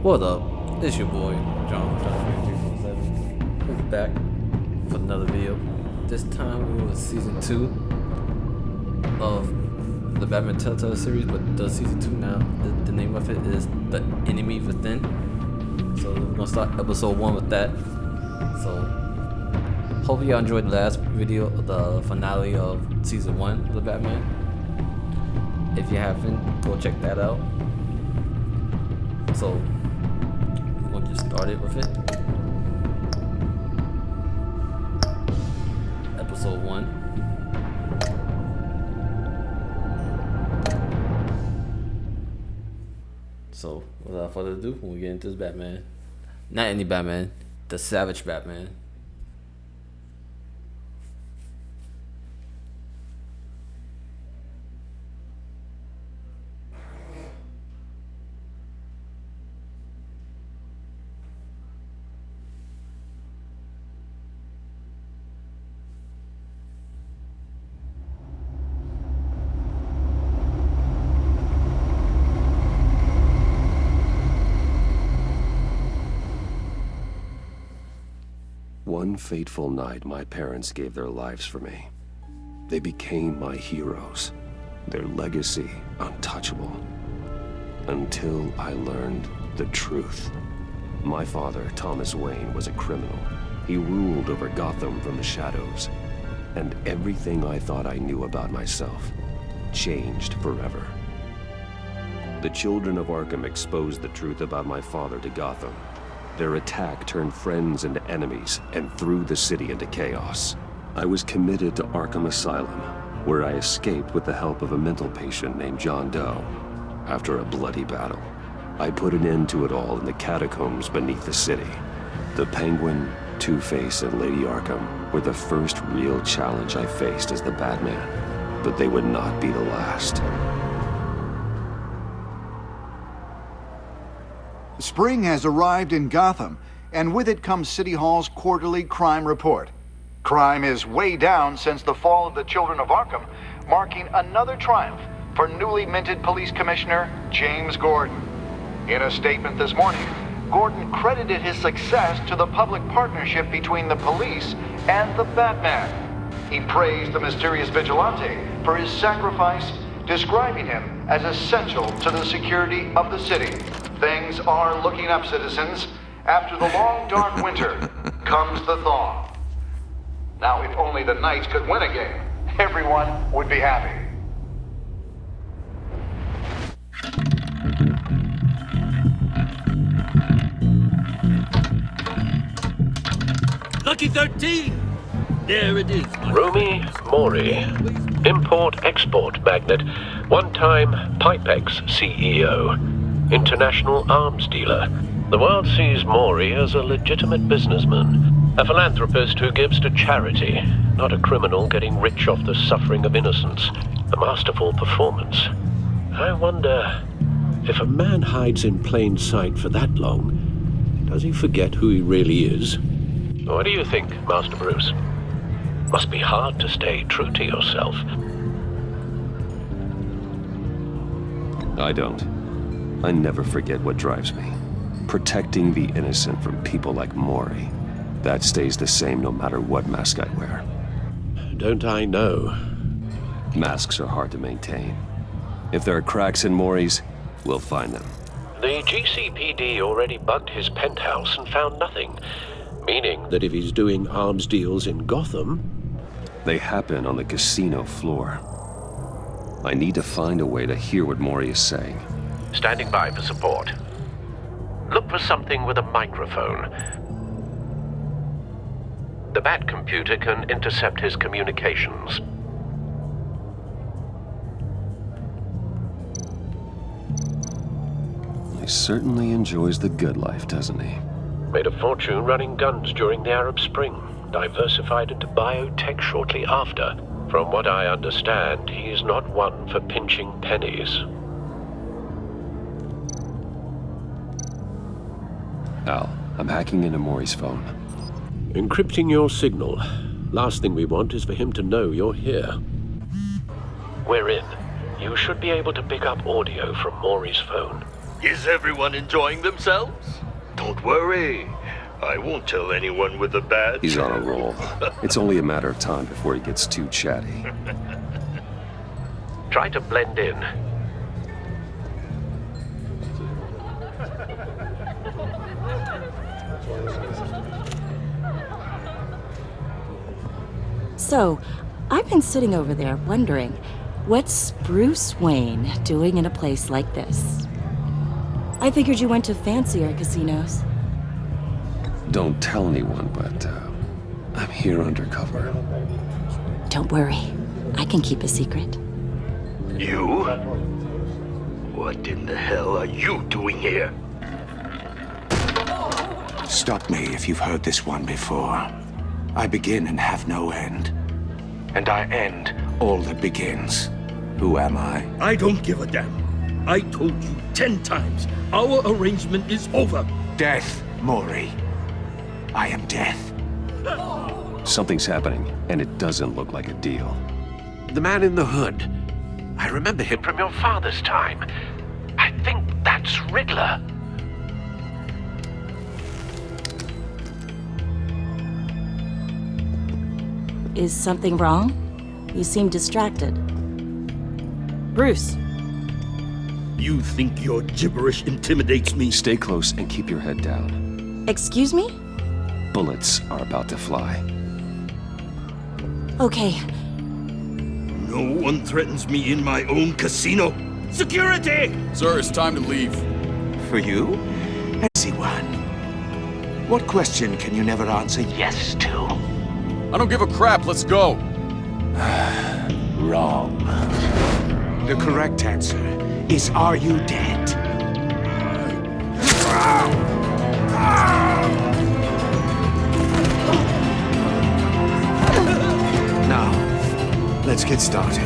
What up? It's your boy, John 347. We're back for another video. This time we're with season 2 of the Batman Telltale series, but the season 2 now, the name of it is The Enemy Within. So we're gonna start episode 1 with that. So hopefully y'all enjoyed the last video, the finale of season 1 of the Batman. If you haven't, go check that out. So we'll get started with it. Episode 1. So without further ado, we'll get into this Batman. Not any Batman, the Savage Batman. One fateful night, my parents gave their lives for me. They became my heroes, their legacy untouchable. Until I learned the truth. My father, Thomas Wayne, was a criminal. He ruled over Gotham from the shadows. And everything I thought I knew about myself changed forever. The children of Arkham exposed the truth about my father to Gotham. Their attack turned friends into enemies and threw the city into chaos. I was committed to Arkham Asylum, where I escaped with the help of a mental patient named John Doe. After a bloody battle, I put an end to it all in the catacombs beneath the city. The Penguin, Two-Face, and Lady Arkham were the first real challenge I faced as the Batman, but they would not be the last. Spring has arrived in Gotham, and with it comes City Hall's quarterly crime report. Crime is way down since the fall of the Children of Arkham, marking another triumph for newly minted Police Commissioner James Gordon. In a statement this morning, Gordon credited his success to the public partnership between the police and the Batman. He praised the mysterious vigilante for his sacrifice, describing him as essential to the security of the city. Things are looking up, citizens. After the long, dark winter comes the thaw. Now, if only the Knights could win a game, everyone would be happy. Lucky 13! There it is. Romy Mori, import-export magnate, one-time Pipex CEO, international arms dealer. The world sees Mori as a legitimate businessman, a philanthropist who gives to charity, not a criminal getting rich off the suffering of innocence. A masterful performance. I wonder, if a man hides in plain sight for that long, does he forget who he really is? What do you think, Master Bruce? Must be hard to stay true to yourself. I don't. I never forget what drives me. Protecting the innocent from people like Mori. That stays the same no matter what mask I wear. Don't I know? Masks are hard to maintain. If there are cracks in Mori's, we'll find them. The GCPD already bugged his penthouse and found nothing. Meaning that if he's doing arms deals in Gotham... They happen on the casino floor. I need to find a way to hear what Mori is saying. Standing by for support. Look for something with a microphone. The Bat computer can intercept his communications. He certainly enjoys the good life, doesn't he? Made a fortune running guns during the Arab Spring. Diversified into biotech shortly after. From what I understand, he's not one for pinching pennies. Al, I'm hacking into Mori's phone. Encrypting your signal. Last thing we want is for him to know you're here. We're in. You should be able to pick up audio from Mori's phone. Is everyone enjoying themselves? Don't worry. I won't tell anyone with a badge. He's on a roll. It's only a matter of time before he gets too chatty. Try to blend in. So, I've been sitting over there wondering, what's Bruce Wayne doing in a place like this? I figured you went to fancier casinos. Don't tell anyone, but I'm here undercover. Don't worry, I can keep a secret. You? What in the hell are you doing here? Stop me if you've heard this one before. I begin and have no end. And I end all that begins. Who am I? I don't give a damn. I told you 10 times. Our arrangement is over. Death, Maury. I am death. Something's happening, and it doesn't look like a deal. The man in the hood. I remember him from your father's time. I think that's Riddler. Is something wrong? You seem distracted. Bruce. You think your gibberish intimidates me? Stay close and keep your head down. Excuse me? Bullets are about to fly. Okay, No one threatens me in my own casino. Security! Sir, it's time to leave. For you? Easy one. What question can you never answer yes to? I don't give a crap, let's go. Wrong. The correct answer is, are you dead? Now, let's get started.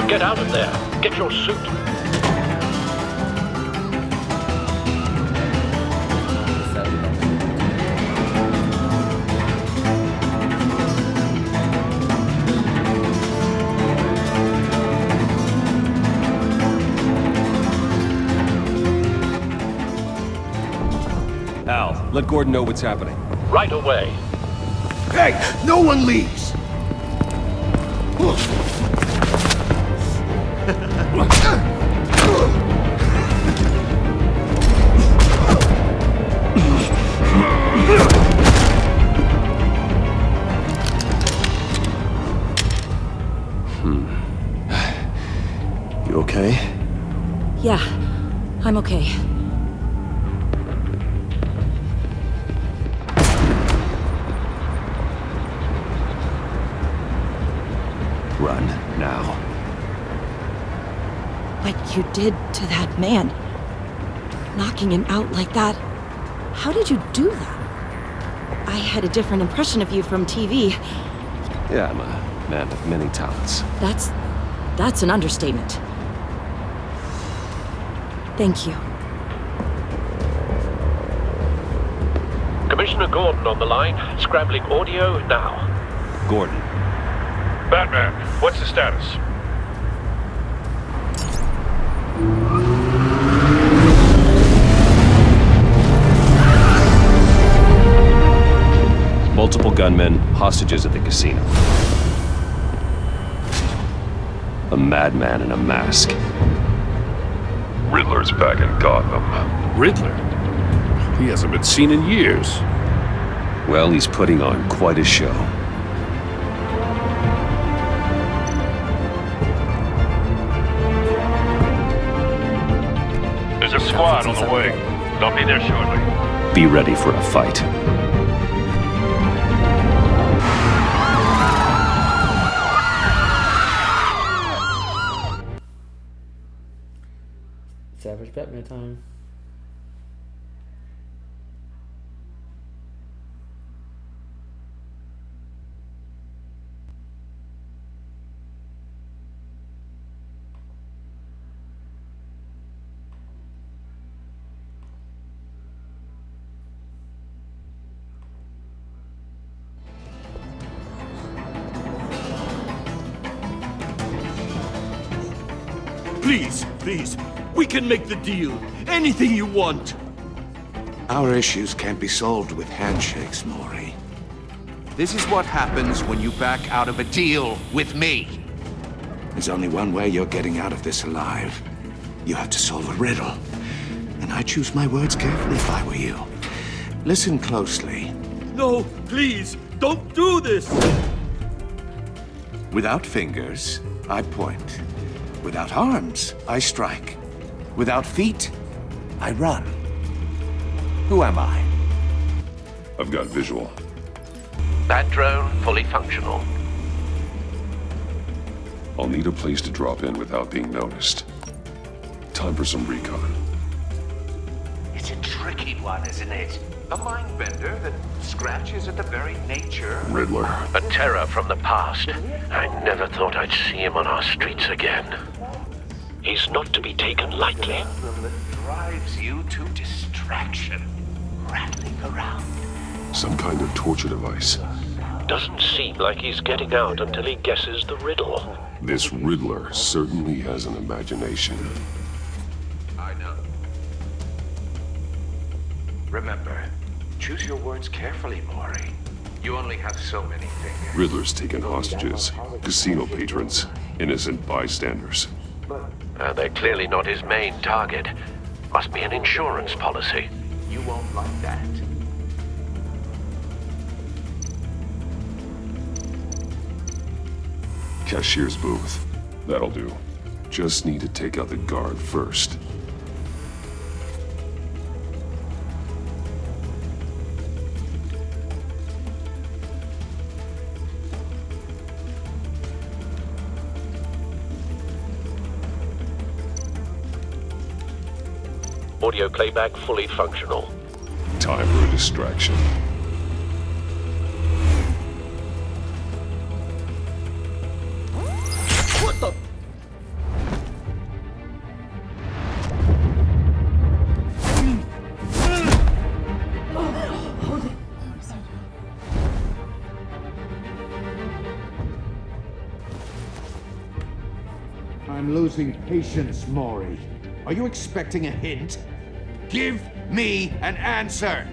Get out of there. Get your suit. Al, let Gordon know what's happening. Right away. Hey, no one leaves! You okay? yeah, I'm okay. Run, now. What you did to that man, knocking him out like that, how did you do that? I had a different impression of you from TV. Yeah, I'm a man of many talents. That's an understatement. Thank you. Commissioner Gordon on the line. Scrambling audio now. Gordon. Batman, what's the status? Multiple gunmen, hostages at the casino. A madman in a mask. Riddler's back in Gotham. Riddler? He hasn't been seen in years. Well, he's putting on quite a show. There's a squad on the way. They'll be there shortly. Be ready for a fight. Savage Batman time. Please, please. We can make the deal. Anything you want. Our issues can't be solved with handshakes, Maury. This is what happens when you back out of a deal with me. There's only one way you're getting out of this alive. You have to solve a riddle. And I choose my words carefully if I were you. Listen closely. No, please, don't do this! Without fingers, I point. Without arms, I strike. Without feet, I run. Who am I? I've got visual. Bat drone fully functional. I'll need a place to drop in without being noticed. Time for some recon. It's a tricky one, isn't it? A mind bender that scratches at the very nature. Riddler. A terror from the past. I never thought I'd see him on our streets again. He's not to be taken lightly. That drives you to distraction, rattling around. Some kind of torture device. Doesn't seem like he's getting out until he guesses the riddle. This Riddler certainly has an imagination. I know. Remember, choose your words carefully, Maury. You only have so many fingers. Riddler's taken hostages, casino patrons, innocent bystanders. They're clearly not his main target. Must be an insurance policy. You won't like that. Cashier's booth. That'll do. Just need to take out the guard first. Audio playback fully functional. Time for a distraction. What the? I'm losing patience, Maury. Are you expecting a hint? Give me an answer!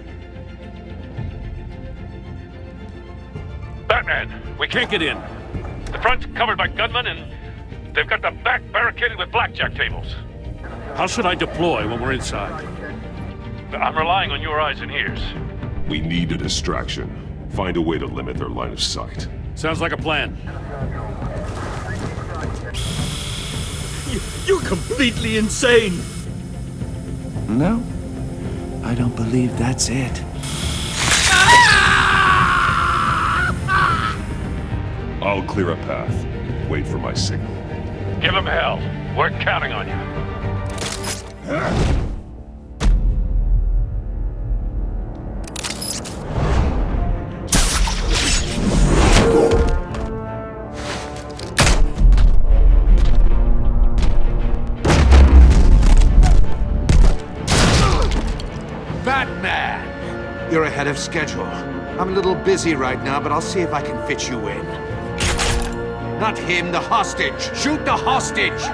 Batman, we can't get in. The front's covered by gunmen, and they've got the back barricaded with blackjack tables. How should I deploy when we're inside? I'm relying on your eyes and ears. We need a distraction. Find a way to limit their line of sight. Sounds like a plan. You're completely insane! No, I don't believe that's it. I'll clear a path. Wait for my signal. Give him hell. We're counting on you. Batman! You're ahead of schedule. I'm a little busy right now, but I'll see if I can fit you in. Not him, the hostage! Shoot the hostage!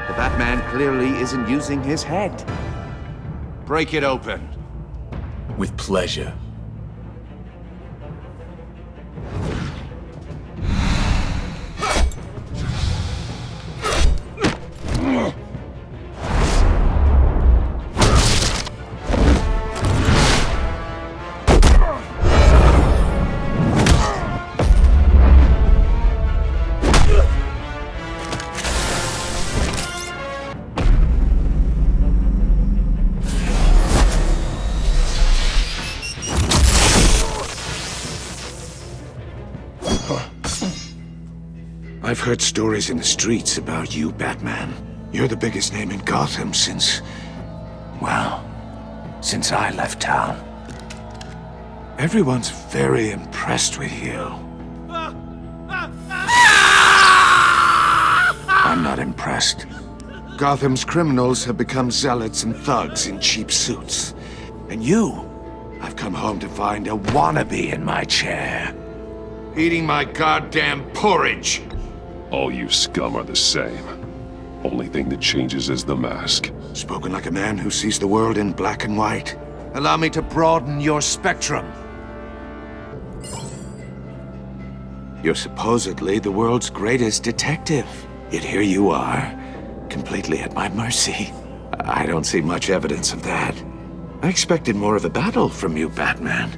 The Batman clearly isn't using his head. Break it open. With pleasure. I've heard stories in the streets about you, Batman. You're the biggest name in Gotham since... well, since I left town. Everyone's very impressed with you. I'm not impressed. Gotham's criminals have become zealots and thugs in cheap suits. And you, I've come home to find a wannabe in my chair. Eating my goddamn porridge. All you scum are the same. Only thing that changes is the mask. Spoken like a man who sees the world in black and white. Allow me to broaden your spectrum. You're supposedly the world's greatest detective. Yet here you are, completely at my mercy. I don't see much evidence of that. I expected more of a battle from you, Batman.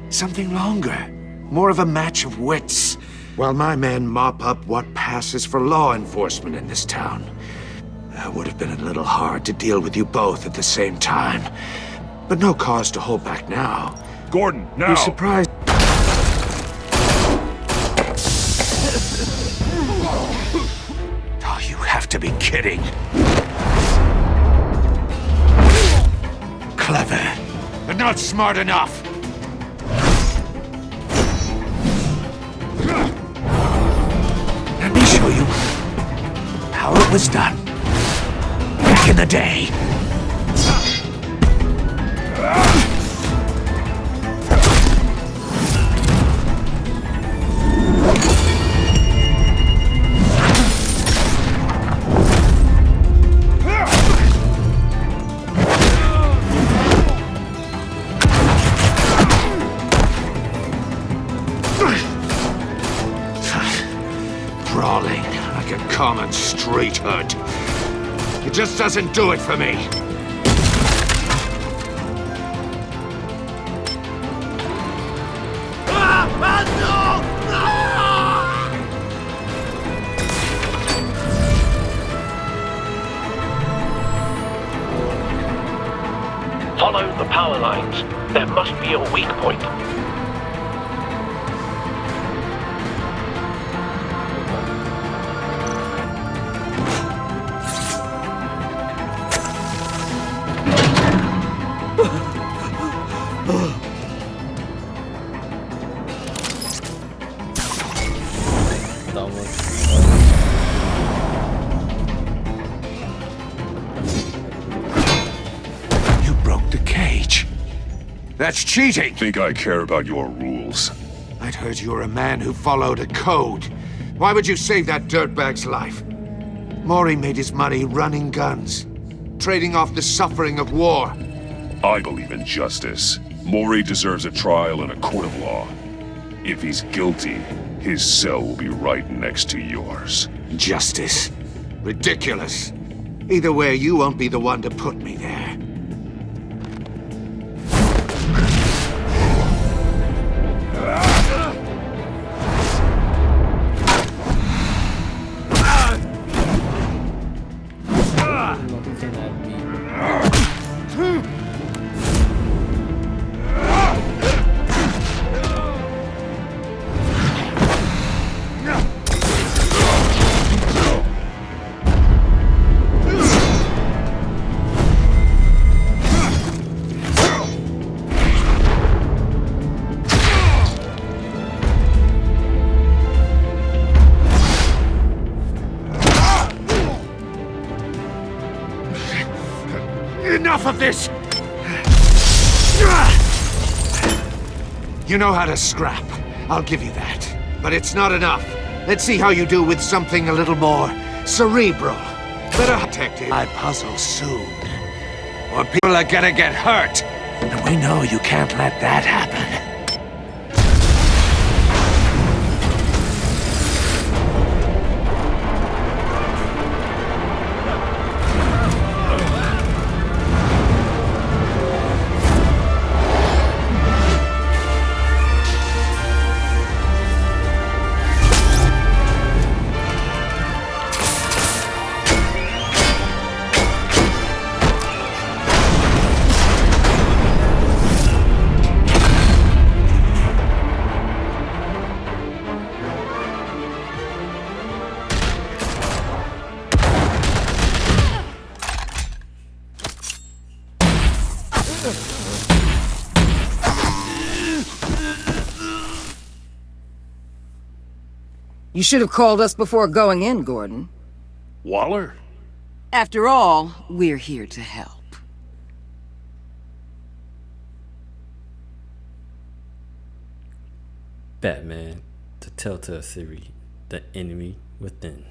Something longer. More of a match of wits. While my men mop up what passes for law enforcement in this town. It would have been a little hard to deal with you both at the same time. But no cause to hold back now. Gordon, now! You're surprised. Oh, you have to be kidding. Clever, but not smart enough. Let me show you how it was done back in the day. Brawling like a common street hood. It just doesn't do it for me. Follow the power lines. There must be a weak point. You broke the cage. That's cheating. Think I care about your rules? I'd heard you were a man who followed a code. Why would you save that dirtbag's life? Maury made his money running guns, trading off the suffering of war. I believe in justice. Maury deserves a trial in a court of law. If he's guilty, his cell will be right next to yours. Justice? Ridiculous. Either way, you won't be the one to put me there. Enough of this! You know how to scrap. I'll give you that. But it's not enough. Let's see how you do with something a little more cerebral. Better detective my puzzle soon. Or people are gonna get hurt. And we know you can't let that happen. You should have called us before going in, Gordon. Waller? After all, we're here to help. Batman, the Telltale series, The Enemy Within.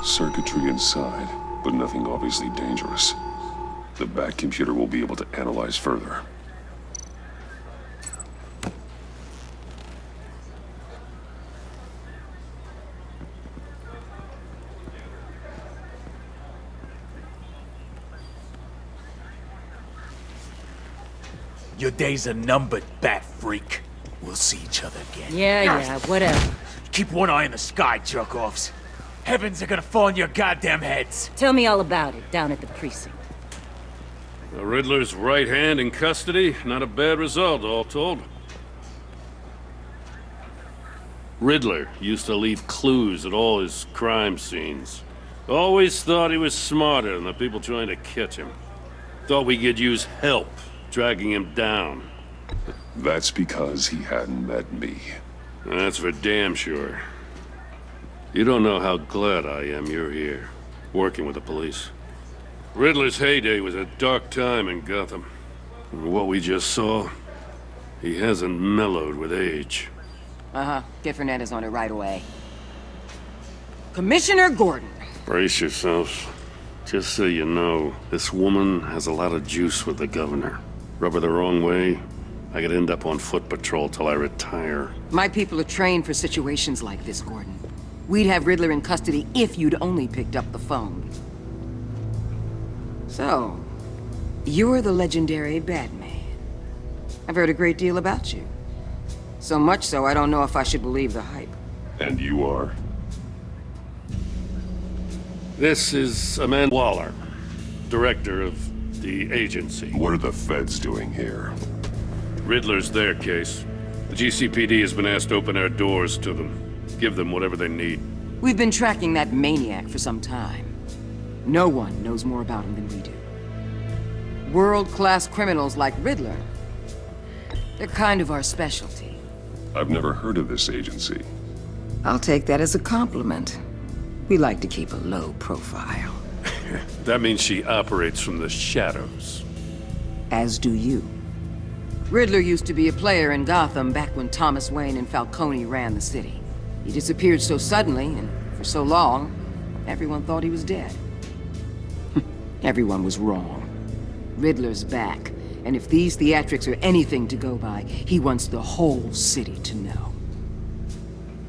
Circuitry inside, but nothing obviously dangerous. The Bat computer will be able to analyze further. Your days are numbered, Bat Freak. We'll see each other again. Yeah, whatever. Keep one eye in the sky, jerk-offs. Heavens are gonna fall on your goddamn heads. Tell me all about it down at the precinct. The Riddler's right hand in custody. Not a bad result, all told. Riddler used to leave clues at all his crime scenes. Always thought he was smarter than the people trying to catch him. Thought we could use help dragging him down. That's because he hadn't met me. That's for damn sure. You don't know how glad I am you're here, working with the police. Riddler's heyday was a dark time in Gotham. What we just saw, he hasn't mellowed with age. Uh-huh. Get Fernandez on it right away. Commissioner Gordon. Brace yourselves. Just so you know, this woman has a lot of juice with the governor. Rub her the wrong way, I could end up on foot patrol till I retire. My people are trained for situations like this, Gordon. We'd have Riddler in custody if you'd only picked up the phone. So, you're the legendary Batman. I've heard a great deal about you. So much so, I don't know if I should believe the hype. And you are? This is Amanda Waller, director of the agency. What are the feds doing here? Riddler's their case. The GCPD has been asked to open our doors to them. Give them whatever they need. We've been tracking that maniac for some time. No one knows more about him than we do. World-class criminals like Riddler, they're kind of our specialty. I've never heard of this agency. I'll take that as a compliment. We like to keep a low profile. That means she operates from the shadows. As do you. Riddler used to be a player in Gotham back when Thomas Wayne and Falcone ran the city. He disappeared so suddenly, and for so long, everyone thought he was dead. Everyone was wrong. Riddler's back, and if these theatrics are anything to go by, he wants the whole city to know.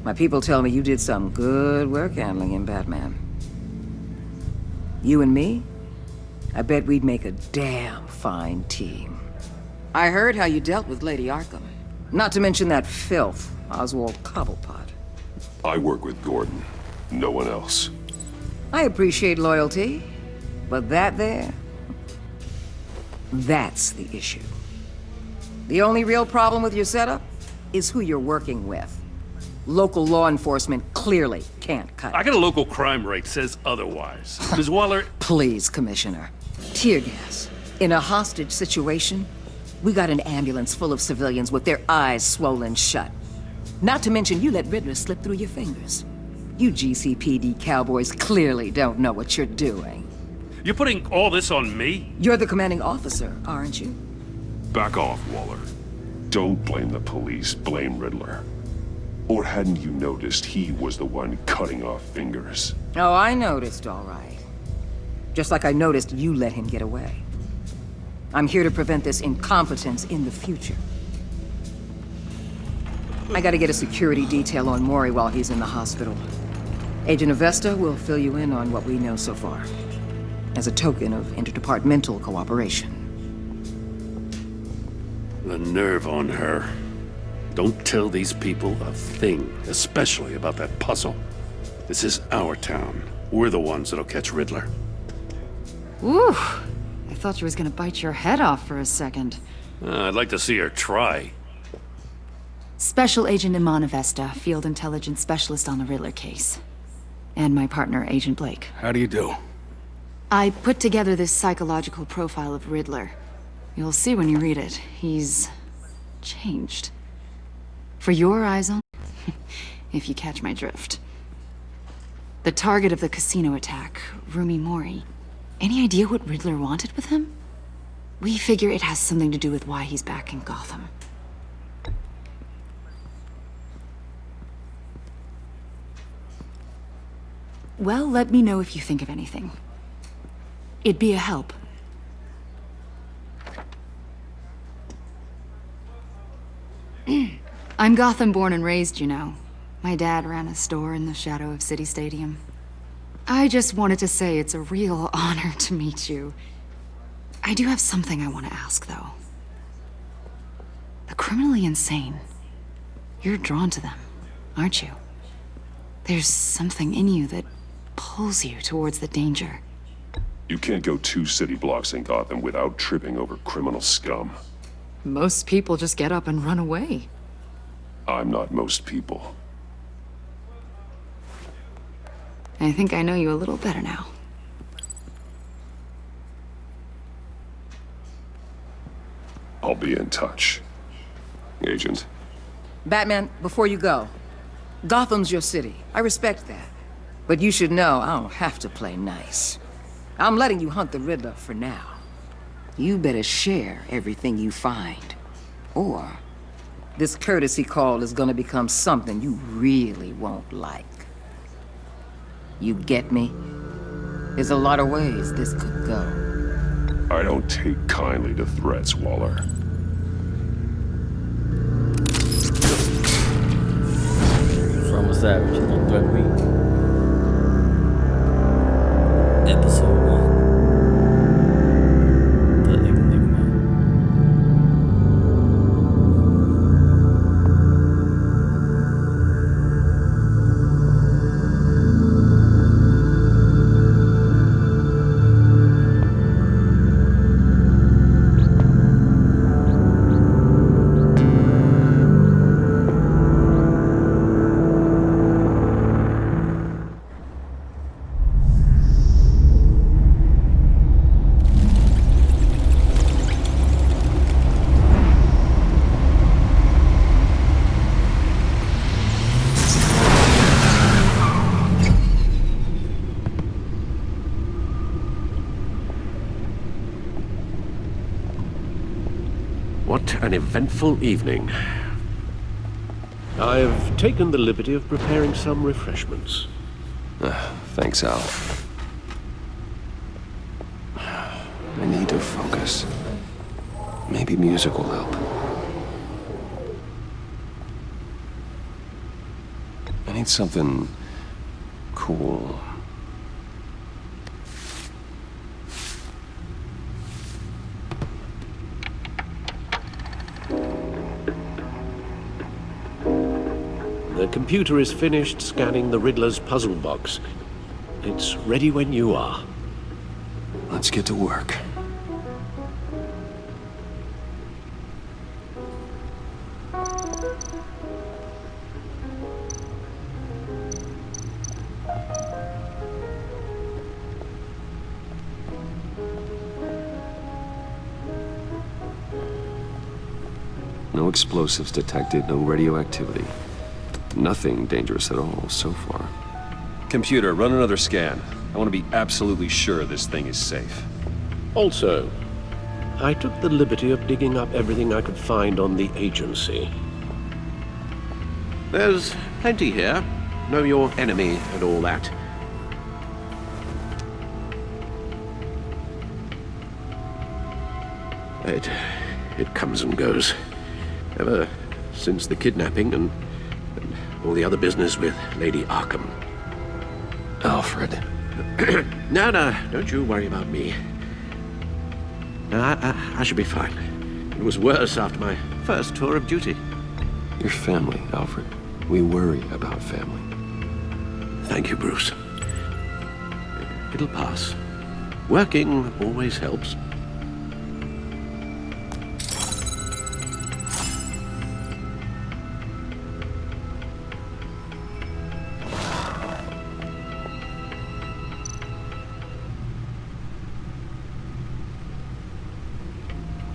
My people tell me you did some good work handling him, Batman. You and me? I bet we'd make a damn fine team. I heard how you dealt with Lady Arkham. Not to mention that filth, Oswald Cobblepot. I work with Gordon. No one else. I appreciate loyalty, but that there... that's the issue. The only real problem with your setup is who you're working with. Local law enforcement clearly can't cut it. I got a local crime rate says otherwise. Ms. Waller... Please, Commissioner. Tear gas. In a hostage situation, we got an ambulance full of civilians with their eyes swollen shut. Not to mention you let Riddler slip through your fingers. You GCPD cowboys clearly don't know what you're doing. You're putting all this on me? You're the commanding officer, aren't you? Back off, Waller. Don't blame the police, blame Riddler. Or hadn't you noticed he was the one cutting off fingers? Oh, I noticed, all right. Just like I noticed you let him get away. I'm here to prevent this incompetence in the future. I gotta get a security detail on Maury while he's in the hospital. Agent Avesta will fill you in on what we know so far, as a token of interdepartmental cooperation. The nerve on her. Don't tell these people a thing, especially about that puzzle. This is our town. We're the ones that'll catch Riddler. Ooh, I thought she was gonna bite your head off for a second. I'd like to see her try. Special Agent Iman Avesta, Field Intelligence Specialist on the Riddler case. And my partner, Agent Blake. How do you do? I put together this psychological profile of Riddler. You'll see when you read it. He's changed. For your eyes only, if you catch my drift. The target of the casino attack, Rumi Mori. Any idea what Riddler wanted with him? We figure it has something to do with why he's back in Gotham. Well, let me know if you think of anything. It'd be a help. I'm Gotham born and raised, you know. My dad ran a store in the shadow of City Stadium. I just wanted to say it's a real honor to meet you. I do have something I want to ask, though. The criminally insane. You're drawn to them, aren't you? There's something in you that pulls you towards the danger. You can't go 2 city blocks in Gotham without tripping over criminal scum. Most people just get up and run away. I'm not most people. I think I know you a little better now. I'll be in touch, Agent. Batman, before you go, Gotham's your city. I respect that. But you should know I don't have to play nice. I'm letting you hunt the Riddler for now. You better share everything you find. Or this courtesy call is gonna become something you really won't like. You get me? There's a lot of ways this could go. I don't take kindly to threats, Waller. From a savage, you don't threaten me. Episode 1. The Enigma. What an eventful evening. I've taken the liberty of preparing some refreshments. Thanks, Al. I need to focus. Maybe music will help. I need something cool. The computer is finished scanning the Riddler's puzzle box. It's ready when you are. Let's get to work. No explosives detected, no radioactivity. Nothing dangerous at all so far. Computer, run another scan. I want to be absolutely sure this thing is safe. Also, I took the liberty of digging up everything I could find on the agency. There's plenty here. Know your enemy and all that. It comes and goes. Ever since the kidnapping and all the other business with Lady Arkham. Alfred. No, don't you worry about me. No, I should be fine. It was worse after my first tour of duty. Your family, Alfred. We worry about family. Thank you, Bruce. It'll pass. Working always helps.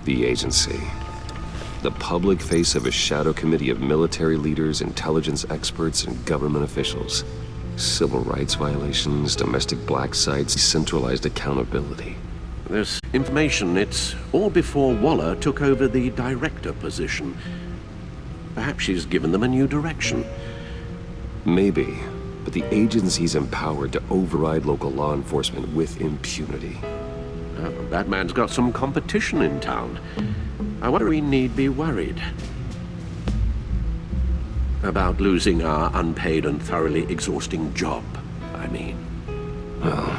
The agency. The public face of a shadow committee of military leaders, intelligence experts, and government officials. Civil rights violations, domestic black sites, centralized accountability. This information, it's all before Waller took over the director position. Perhaps she's given them a new direction. Maybe, but the agency's empowered to override local law enforcement with impunity. Batman's got some competition in town. I wonder we need be worried about losing our unpaid and thoroughly exhausting job, I mean. Well,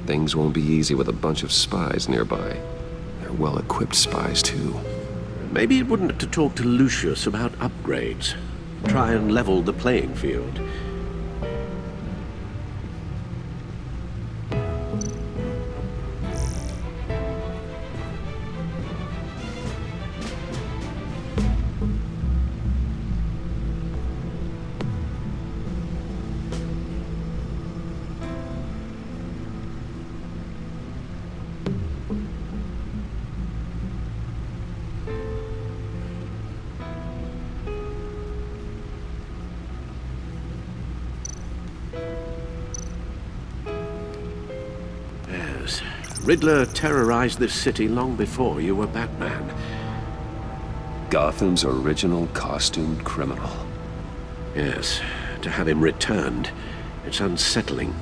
things won't be easy with a bunch of spies nearby. They're well-equipped spies, too. Maybe it wouldn't to talk to Lucius about upgrades. Try and level the playing field. Riddler terrorized this city long before you were Batman. Gotham's original costumed criminal. Yes, to have him returned, it's unsettling.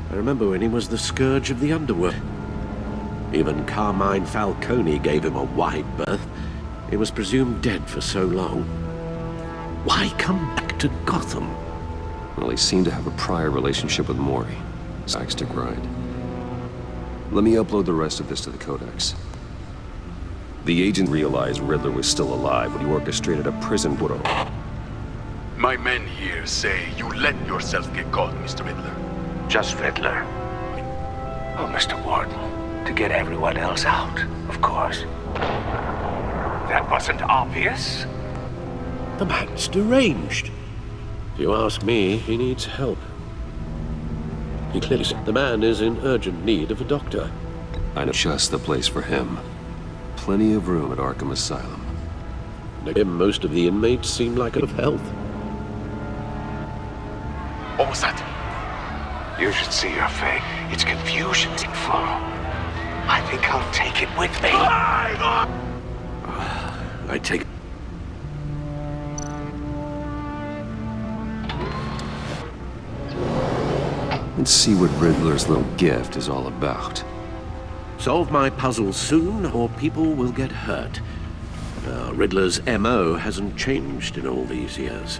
I remember when he was the scourge of the underworld. Even Carmine Falcone gave him a wide berth. He was presumed dead for so long. Why come back to Gotham? Well, he seemed to have a prior relationship with Mori. Axe to grind. Let me upload the rest of this to the Codex. The agent realized Riddler was still alive when he orchestrated a prison burrow. My men here say you let yourself get caught, Mr. Riddler. Just Riddler. Oh, Mr. Warden, to get everyone else out, of course. That wasn't obvious. The man's deranged. If you ask me, he needs help. He clearly said the man is in urgent need of a doctor. I know just the place for him. Plenty of room at Arkham Asylum. To him, most of the inmates seem like of health. What was that? You should see your face. It's confusion in full. I think I'll take it with me. I take... Let's see what Riddler's little gift is all about. Solve my puzzle soon, or people will get hurt. Riddler's M.O. hasn't changed in all these years.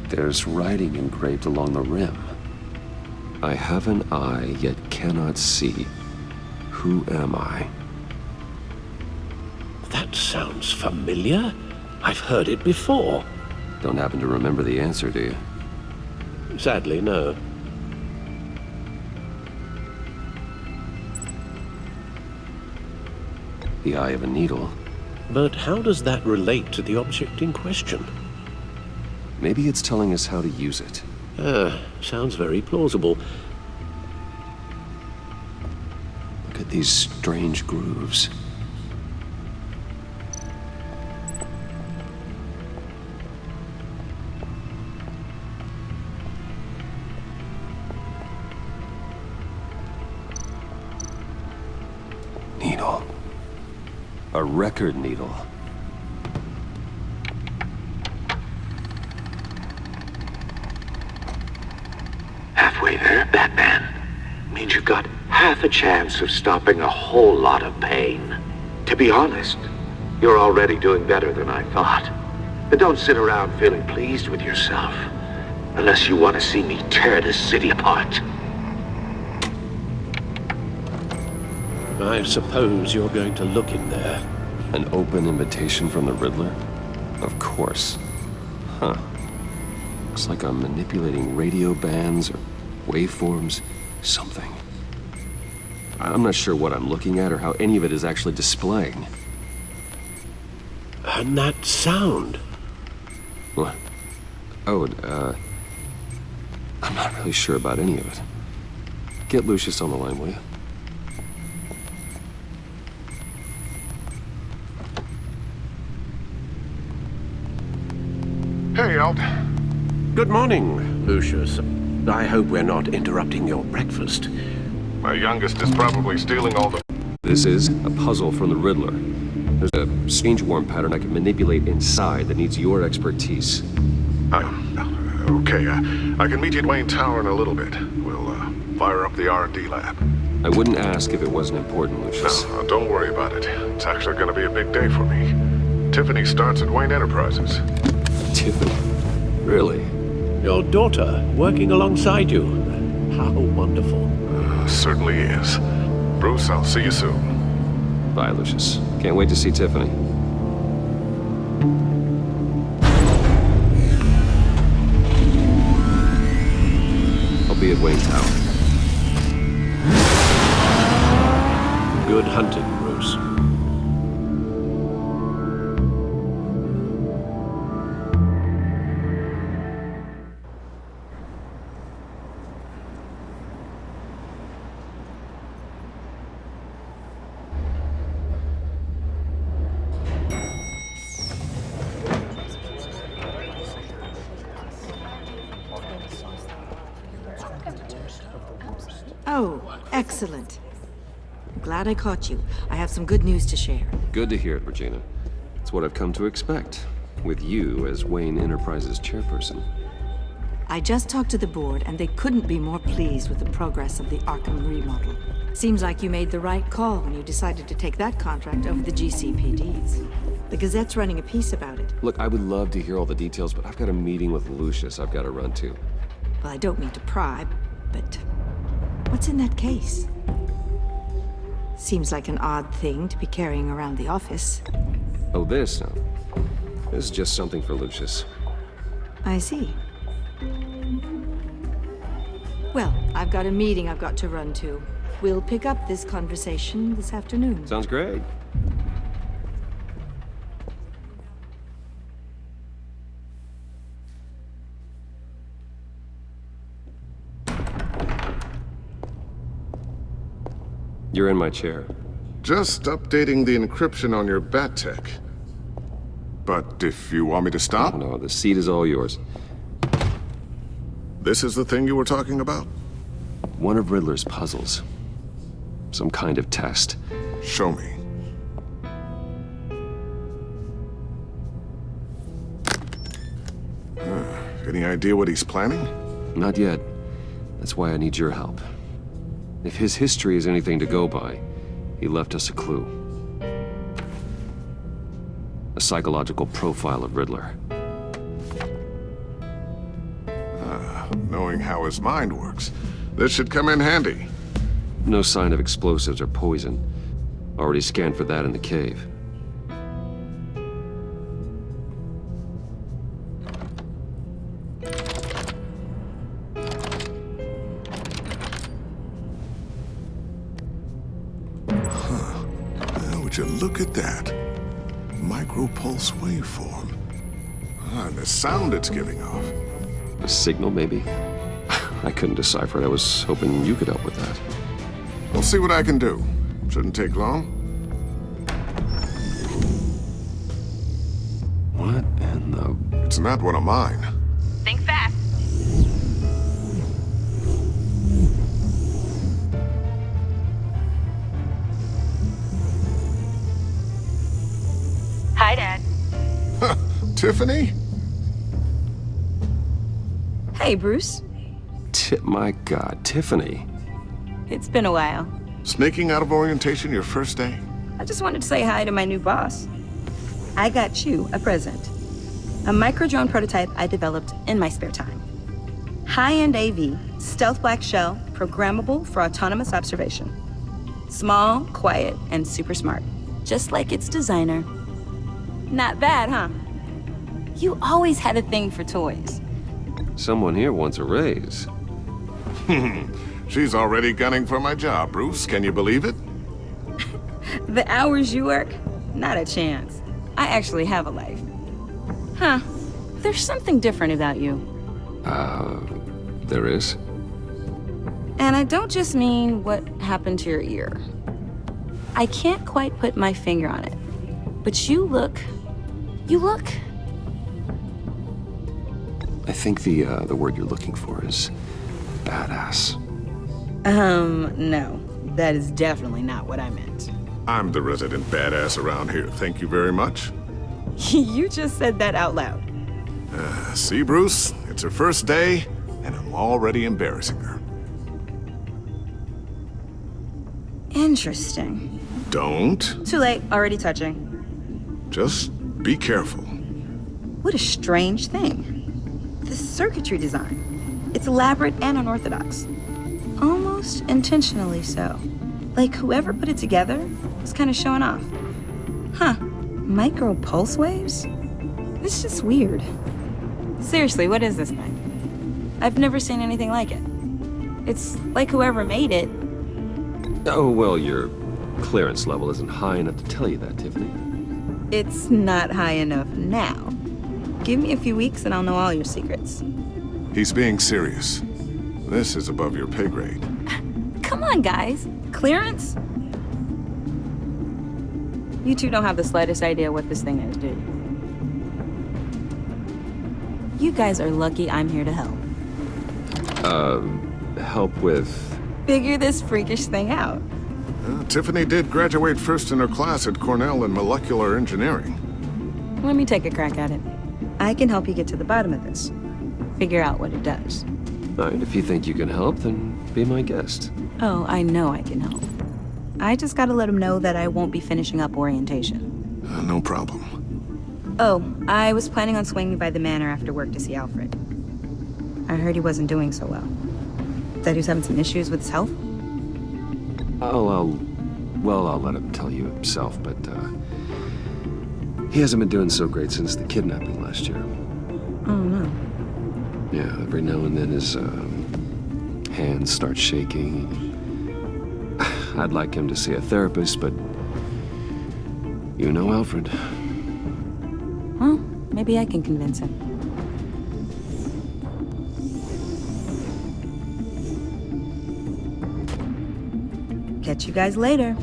There's writing engraved along the rim. I have an eye, yet cannot see. Who am I? That sounds familiar. I've heard it before. Don't happen to remember the answer, do you? Sadly, no. The eye of a needle. But how does that relate to the object in question? Maybe it's telling us how to use it. Sounds very plausible. Look at these strange grooves. A record needle. Halfway there, Batman. Means you've got half a chance of stopping a whole lot of pain. To be honest, you're already doing better than I thought. But don't sit around feeling pleased with yourself. Unless you want to see me tear this city apart. I suppose you're going to look in there. An open invitation from the Riddler? Of course. Huh. Looks like I'm manipulating radio bands or waveforms, something. I'm not sure what I'm looking at or how any of it is actually displaying. And that sound. What? Oh, I'm not really sure about any of it. Get Lucius on the line, will you? Hey, Alt. Good morning, Lucius. I hope we're not interrupting your breakfast. My youngest is probably stealing all the... This is a puzzle from the Riddler. There's a strange worm pattern I can manipulate inside that needs your expertise. Okay, I can meet you at Wayne Tower in a little bit. We'll, fire up the R&D lab. I wouldn't ask if it wasn't important, Lucius. No, don't worry about it. It's actually gonna be a big day for me. Tiffany starts at Wayne Enterprises. Tiffany? Really? Your daughter, working alongside you. How wonderful. Certainly is. Bruce, I'll see you soon. Bye, Lucius. Can't wait to see Tiffany. I'll be at Wayne Tower. Good hunting, Bruce. Oh, excellent. Glad I caught you. I have some good news to share. Good to hear it, Regina. It's what I've come to expect, with you as Wayne Enterprises chairperson. I just talked to the board, and they couldn't be more pleased with the progress of the Arkham remodel. Seems like you made the right call when you decided to take that contract over the GCPD's. The Gazette's running a piece about it. Look, I would love to hear all the details, but I've got a meeting with Lucius I've got to run to. Well, I don't mean to pry, but what's in that case? Seems like an odd thing to be carrying around the office. Oh, this? No. This is just something for Lucius. I see. Well, I've got a meeting I've got to run to. We'll pick up this conversation this afternoon. Sounds great. You're in my chair. Just updating the encryption on your bat tech. But if you want me to stop? No, the seat is all yours. This is the thing you were talking about? One of Riddler's puzzles. Some kind of test. Show me. Any idea what he's planning? Not yet. That's why I need your help. If his history is anything to go by, he left us a clue. A psychological profile of Riddler. Knowing how his mind works, this should come in handy. No sign of explosives or poison. Already scanned for that in the cave. Would you look at that? Micropulse waveform. And the sound it's giving off. A signal, maybe? I couldn't decipher it. I was hoping you could help with that. I'll see what I can do. Shouldn't take long. What in the... It's not one of mine. Think fast. Tiffany? Hey, Bruce. My God, Tiffany. It's been a while. Sneaking out of orientation your first day? I just wanted to say hi to my new boss. I got you a present. A micro-drone prototype I developed in my spare time. High-end AV, stealth black shell, programmable for autonomous observation. Small, quiet, and super smart. Just like its designer. Not bad, huh? You always had a thing for toys. Someone here wants a raise. She's already gunning for my job, Bruce. Can you believe it? The hours you work? Not a chance. I actually have a life. Huh. There's something different about you. There is? And I don't just mean what happened to your ear. I can't quite put my finger on it. But you look... I think the word you're looking for is badass. No. That is definitely not what I meant. I'm the resident badass around here. Thank you very much. You just said that out loud. See, Bruce? It's her first day, and I'm already embarrassing her. Interesting. Don't. Too late. Already touching. Just be careful. What a strange thing. The circuitry design. It's elaborate and unorthodox. Almost intentionally so. Like whoever put it together was kind of showing off. Huh. Micro pulse waves? It's just weird. Seriously, what is this thing? I've never seen anything like it. It's like whoever made it. Oh, well, your clearance level isn't high enough to tell you that, Tiffany. It's not high enough now. Give me a few weeks and I'll know all your secrets. He's being serious. This is above your pay grade. Come on, guys. Clearance? You two don't have the slightest idea what this thing is, do you? You guys are lucky I'm here to help. Help with... Figure this freakish thing out. Tiffany did graduate first in her class at Cornell in molecular engineering. Let me take a crack at it. I can help you get to the bottom of this. Figure out what it does. All right, if you think you can help, then be my guest. Oh, I know I can help. I just gotta let him know that I won't be finishing up orientation. No problem. Oh, I was planning on swinging by the manor after work to see Alfred. I heard he wasn't doing so well. That he was having some issues with his health? I'll let him tell you himself, but, he hasn't been doing so great since the kidnapping last year. Oh, no. Yeah, every now and then his, hands start shaking. I'd like him to see a therapist, but you know Alfred. Well, maybe I can convince him. Catch you guys later.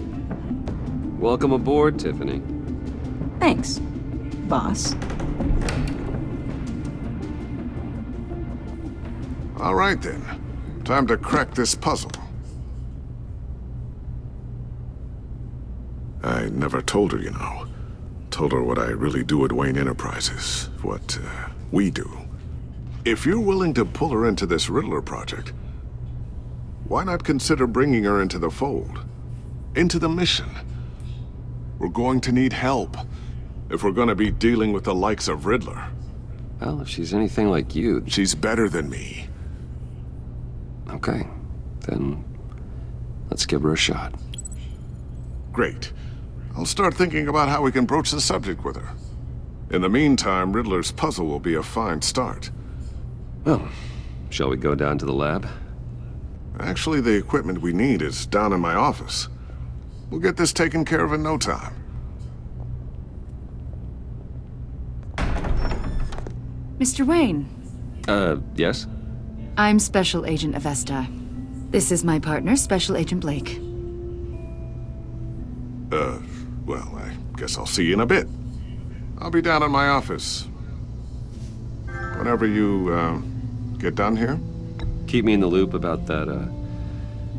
Welcome aboard, Tiffany. Thanks, boss. All right, then. Time to crack this puzzle. I never told her, you know. Told her what I really do at Wayne Enterprises. What, we do. If you're willing to pull her into this Riddler project, why not consider bringing her into the fold? Into the mission? We're going to need help if we're going to be dealing with the likes of Riddler. Well, if she's anything like you... She's better than me. Okay, then let's give her a shot. Great. I'll start thinking about how we can broach the subject with her. In the meantime, Riddler's puzzle will be a fine start. Well, shall we go down to the lab? Actually, the equipment we need is down in my office. We'll get this taken care of in no time. Mr. Wayne. Yes? I'm Special Agent Avesta. This is my partner, Special Agent Blake. Well, I guess I'll see you in a bit. I'll be down in my office. Whenever you, get done here? Keep me in the loop about that,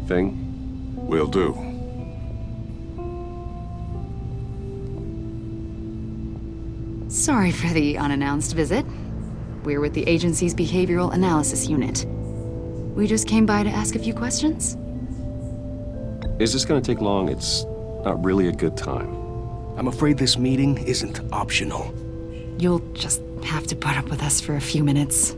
thing? Will do. Sorry for the unannounced visit. We're with the agency's behavioral analysis unit. We just came by to ask a few questions. Is this gonna take long? It's not really a good time. I'm afraid this meeting isn't optional. You'll just have to put up with us for a few minutes.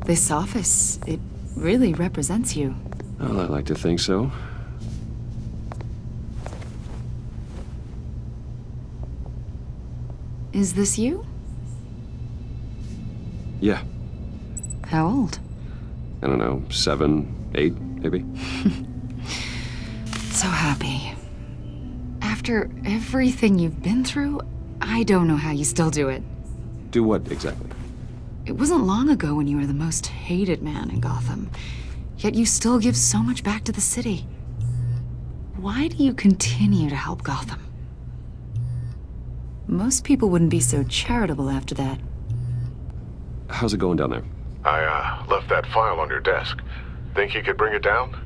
This office, it really represents you. Well, I like to think so. Is this you? Yeah. How old? I don't know, 7, 8, maybe? So happy. After everything you've been through, I don't know how you still do it. Do what, exactly? It wasn't long ago when you were the most hated man in Gotham, yet you still give so much back to the city. Why do you continue to help Gotham? Most people wouldn't be so charitable after that. How's it going down there? I left that file on your desk. Think you could bring it down?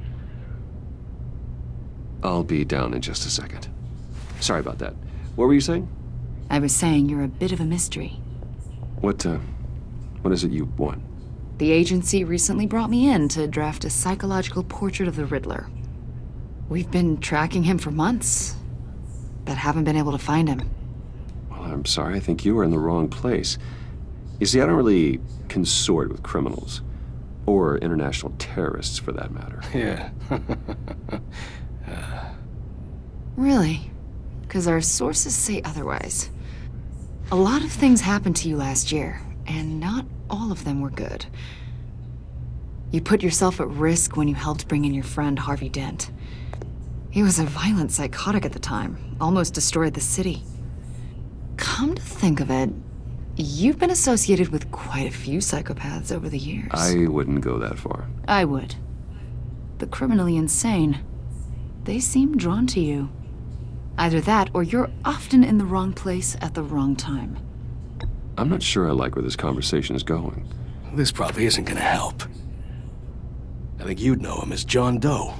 I'll be down in just a second. Sorry about that. What were you saying? I was saying you're a bit of a mystery. What is it you want? The agency recently brought me in to draft a psychological portrait of the Riddler. We've been tracking him for months, but haven't been able to find him. Well, I'm sorry, I think you were in the wrong place. You see, I don't really consort with criminals. Or international terrorists, for that matter. Yeah. Really? Because our sources say otherwise. A lot of things happened to you last year, and not all of them were good. You put yourself at risk when you helped bring in your friend Harvey Dent. He was a violent psychotic at the time, almost destroyed the city. Come to think of it, you've been associated with quite a few psychopaths over the years. I wouldn't go that far. I would. The criminally insane, they seem drawn to you. Either that, or you're often in the wrong place at the wrong time. I'm not sure I like where this conversation is going. This probably isn't gonna help. I think you'd know him as John Doe.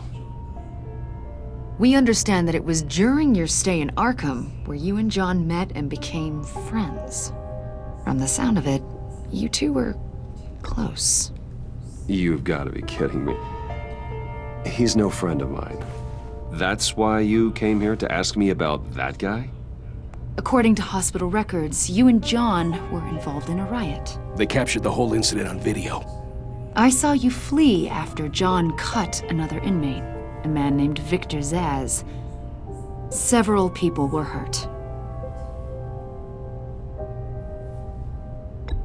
We understand that it was during your stay in Arkham where you and John met and became friends. From the sound of it, you two were close. You've got to be kidding me. He's no friend of mine. That's why you came here to ask me about that guy? According to hospital records, you and John were involved in a riot. They captured the whole incident on video. I saw you flee after John cut another inmate, a man named Victor Zaz. Several people were hurt.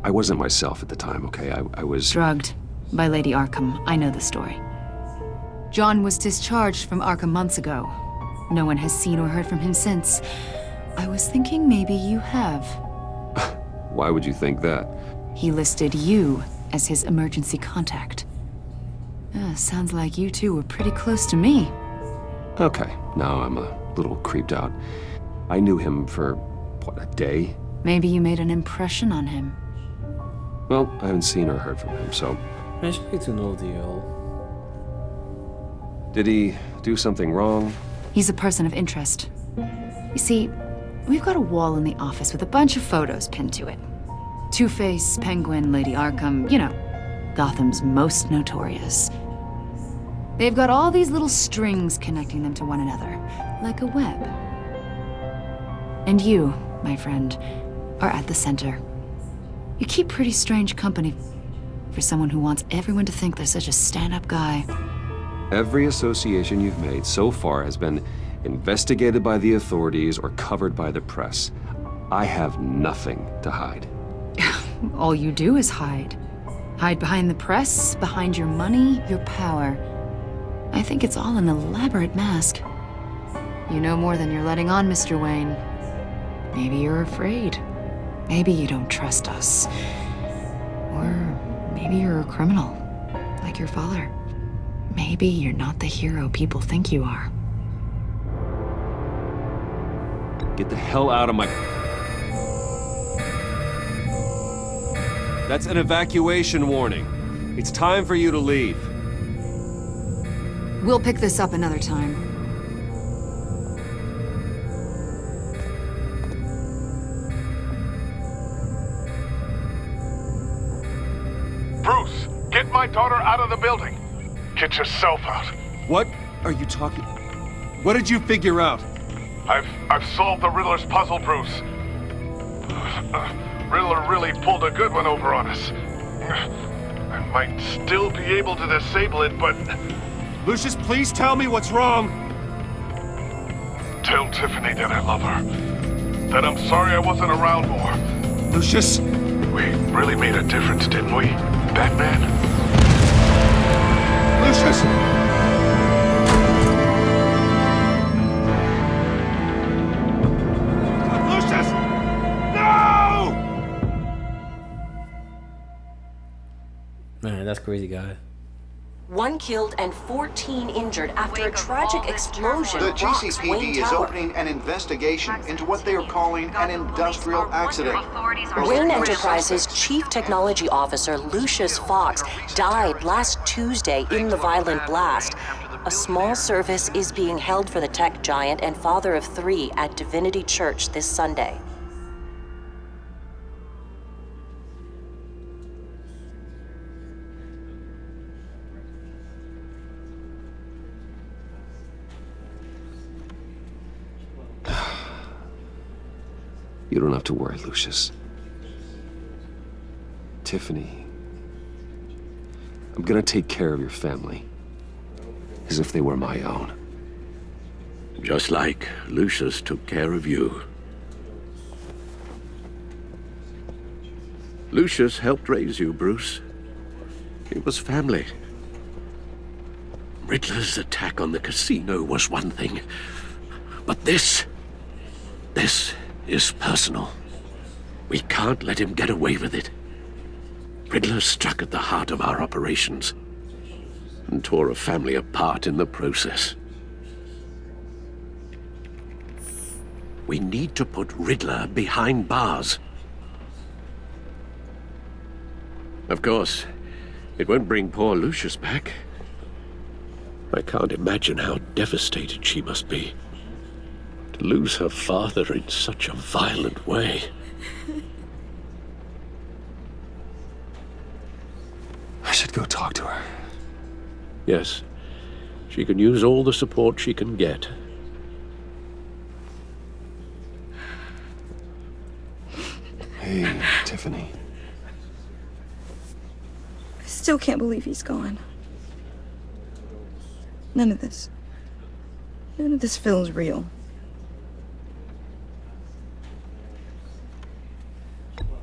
I wasn't myself at the time, okay? I was... Drugged by Lady Arkham. I know the story. John was discharged from Arkham months ago. No one has seen or heard from him since. I was thinking maybe you have. Why would you think that? He listed you as his emergency contact. Sounds like you two were pretty close to me. Okay, now I'm a little creeped out. I knew him for, what, a day? Maybe you made an impression on him. Well, I haven't seen or heard from him, so... Man, she gets to know the old. Did he do something wrong? He's a person of interest. You see, we've got a wall in the office with a bunch of photos pinned to it. Two-Face, Penguin, Lady Arkham, you know, Gotham's most notorious. They've got all these little strings connecting them to one another, like a web. And you, my friend, are at the center. You keep pretty strange company for someone who wants everyone to think they're such a stand-up guy. Every association you've made so far has been investigated by the authorities or covered by the press. I have nothing to hide. All you do is hide. Hide behind the press, behind your money, your power. I think it's all an elaborate mask. You know more than you're letting on, Mr. Wayne. Maybe you're afraid. Maybe you don't trust us. Or maybe you're a criminal, like your father. Maybe you're not the hero people think you are. Get the hell out of my... That's an evacuation warning. It's time for you to leave. We'll pick this up another time. Bruce, get my daughter out of the building. Get yourself out. What are you talking? What did you figure out? I've solved the Riddler's puzzle, Bruce. Riddler really pulled a good one over on us. I might still be able to disable it, but... Lucius, please tell me what's wrong! Tell Tiffany that I love her. That I'm sorry I wasn't around more. Lucius! We really made a difference, didn't we, Batman? Lucius! Lucius! No! Man, that's crazy, guy. 1 killed and 14 injured after a tragic explosion. The rocks GCPD Wayne is Tower. opening an investigation into what they are calling an industrial accident. Wayne Enterprises Chief Technology Officer Lucius Fox died last Tuesday in the violent blast. A small service is being held for the tech giant and father of 3 at Divinity Church this Sunday. You don't have to worry, Lucius. Tiffany, I'm gonna take care of your family. As if they were my own. Just like Lucius took care of you. Lucius helped raise you, Bruce. It was family. Riddler's attack on the casino was one thing. But this is personal. We can't let him get away with it. Riddler struck at the heart of our operations and tore a family apart in the process. We need to put Riddler behind bars. Of course, it won't bring poor Lucius back. I can't imagine how devastated she must be. To lose her father in such a violent way. I should go talk to her. Yes, she can use all the support she can get. Hey, Tiffany. I still can't believe he's gone. None of this feels real.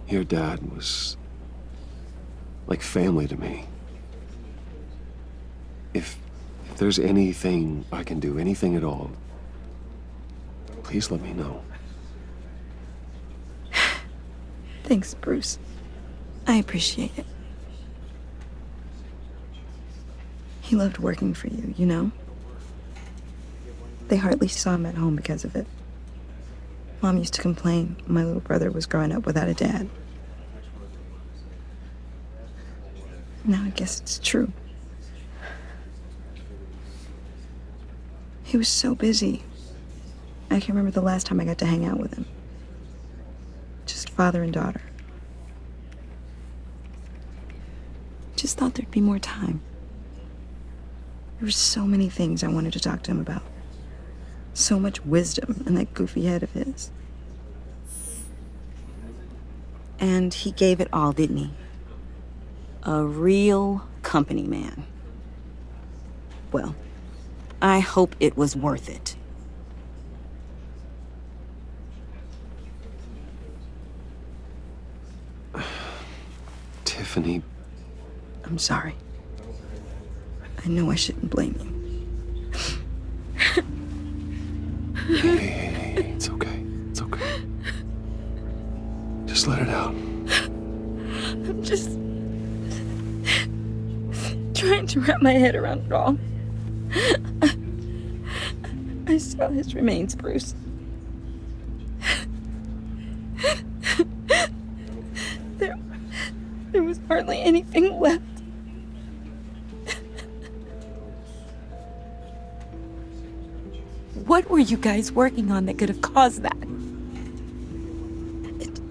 Your dad was like family to me. If there's anything I can do, anything at all, please let me know. Thanks, Bruce. I appreciate it. He loved working for you, you know? They hardly saw him at home because of it. Mom used to complain my little brother was growing up without a dad. Now I guess it's true. He was so busy. I can't remember the last time I got to hang out with him. Just father and daughter. Just thought there'd be more time. There were so many things I wanted to talk to him about. So much wisdom in that goofy head of his. And he gave it all, didn't he? A real company man. Well, I hope it was worth it. Tiffany. I'm sorry. I know I shouldn't blame you. Hey, it's okay. It's okay. Just let it out. I'm just trying to wrap my head around it all. I saw his remains, Bruce. There was hardly anything left. What were you guys working on that could have caused that?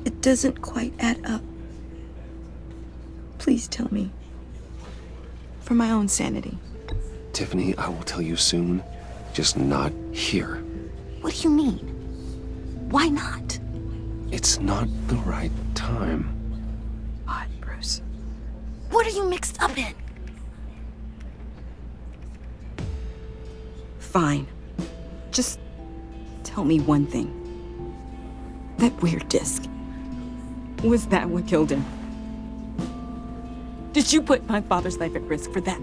It doesn't quite add up. Please tell me. For my own sanity. Tiffany, I will tell you soon. Just not here. What do you mean? Why not? It's not the right time. What, Bruce? What are you mixed up in? Fine. Just tell me one thing. That weird disc. Was that what killed him? Did you put my father's life at risk for that?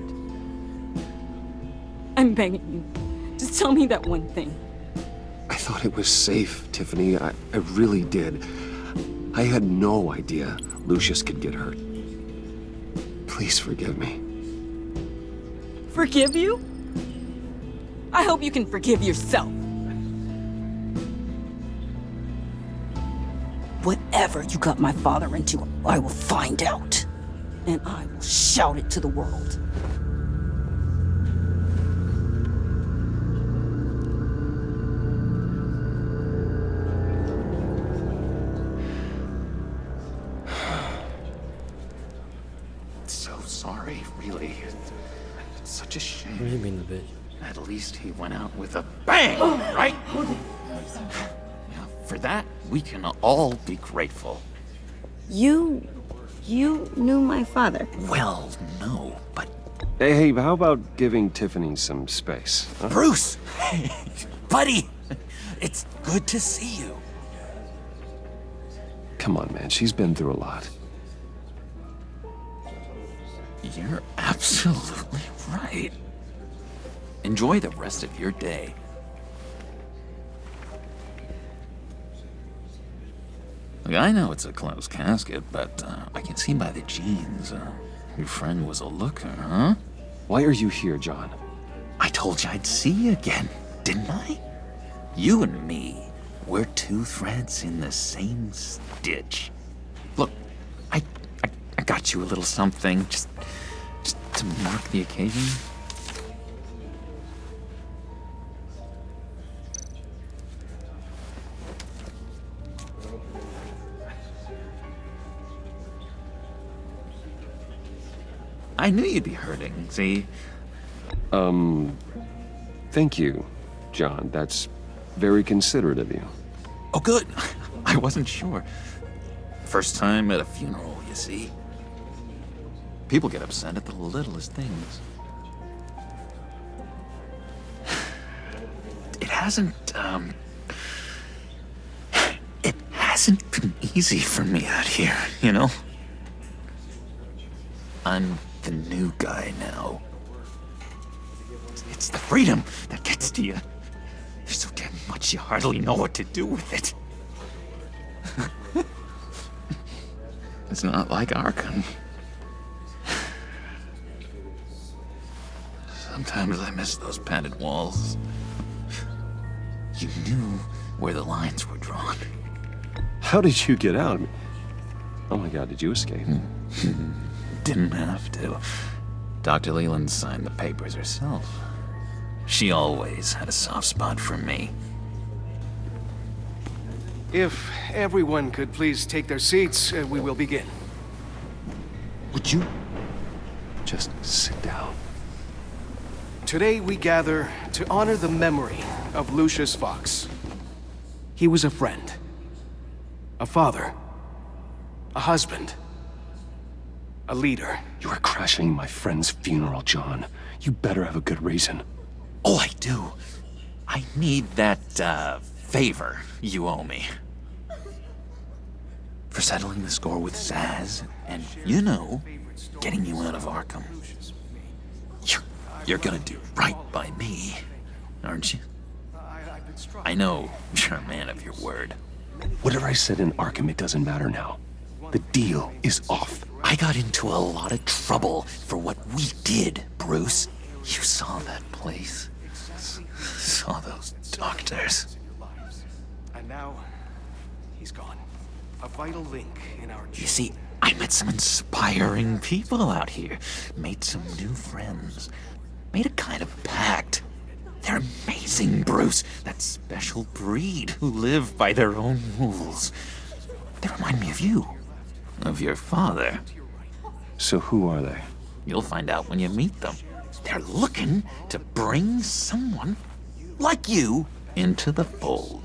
I'm begging you. Just tell me that one thing. I thought it was safe, Tiffany. I really did. I had no idea Lucius could get hurt. Please forgive me. Forgive you? I hope you can forgive yourself. Whatever you got my father into, I will find out. And I will shout it to the world. So sorry, really. It's such a shame. What do you mean, the bitch? At least he went out with a bang, right? Yeah, for that, we can all be grateful. You knew my father. Well, no, but... Hey, how about giving Tiffany some space? Huh? Bruce! Buddy! It's good to see you. Come on, man. She's been through a lot. You're absolutely right. Enjoy the rest of your day. Look, I know it's a closed casket, but I can see by the jeans, your friend was a looker, huh? Why are you here, John? I told you I'd see you again, didn't I? You and me, we're two threads in the same stitch. Look, I got you a little something, just to mark the occasion. I knew you'd be hurting, see? Thank you, John. That's very considerate of you. Oh, good. I wasn't sure. First time at a funeral, you see? People get upset at the littlest things. It hasn't been easy for me out here, you know? I'm the new guy now. It's the freedom that gets to you. There's so damn much you hardly know what to do with it. It's not like Arkham. Sometimes I miss those padded walls. You knew where the lines were drawn. How did you get out? Oh my God, did you escape? Didn't have to. Dr. Leland signed the papers herself. She always had a soft spot for me. If everyone could please take their seats, we will begin. Would you just sit down? Today we gather to honor the memory of Lucius Fox. He was a friend, a father, a husband, a leader. You are crashing my friend's funeral, John. You better have a good reason. Oh, I do. I need that, favor you owe me. For settling the score with Zaz, and, you know, getting you out of Arkham. You're gonna do right by me, aren't you? I know you're a man of your word. Whatever I said in Arkham, it doesn't matter now. The deal is off. I got into a lot of trouble for what we did, Bruce. You saw that place. Saw those doctors. And now, he's gone. A vital link in our... You see, I met some inspiring people out here. Made some new friends. Made a kind of pact. They're amazing. amazing, Bruce. That special breed who live by their own rules. They remind me of you. Of your father. So who are they? You'll find out when you meet them. They're looking to bring someone like you into the fold.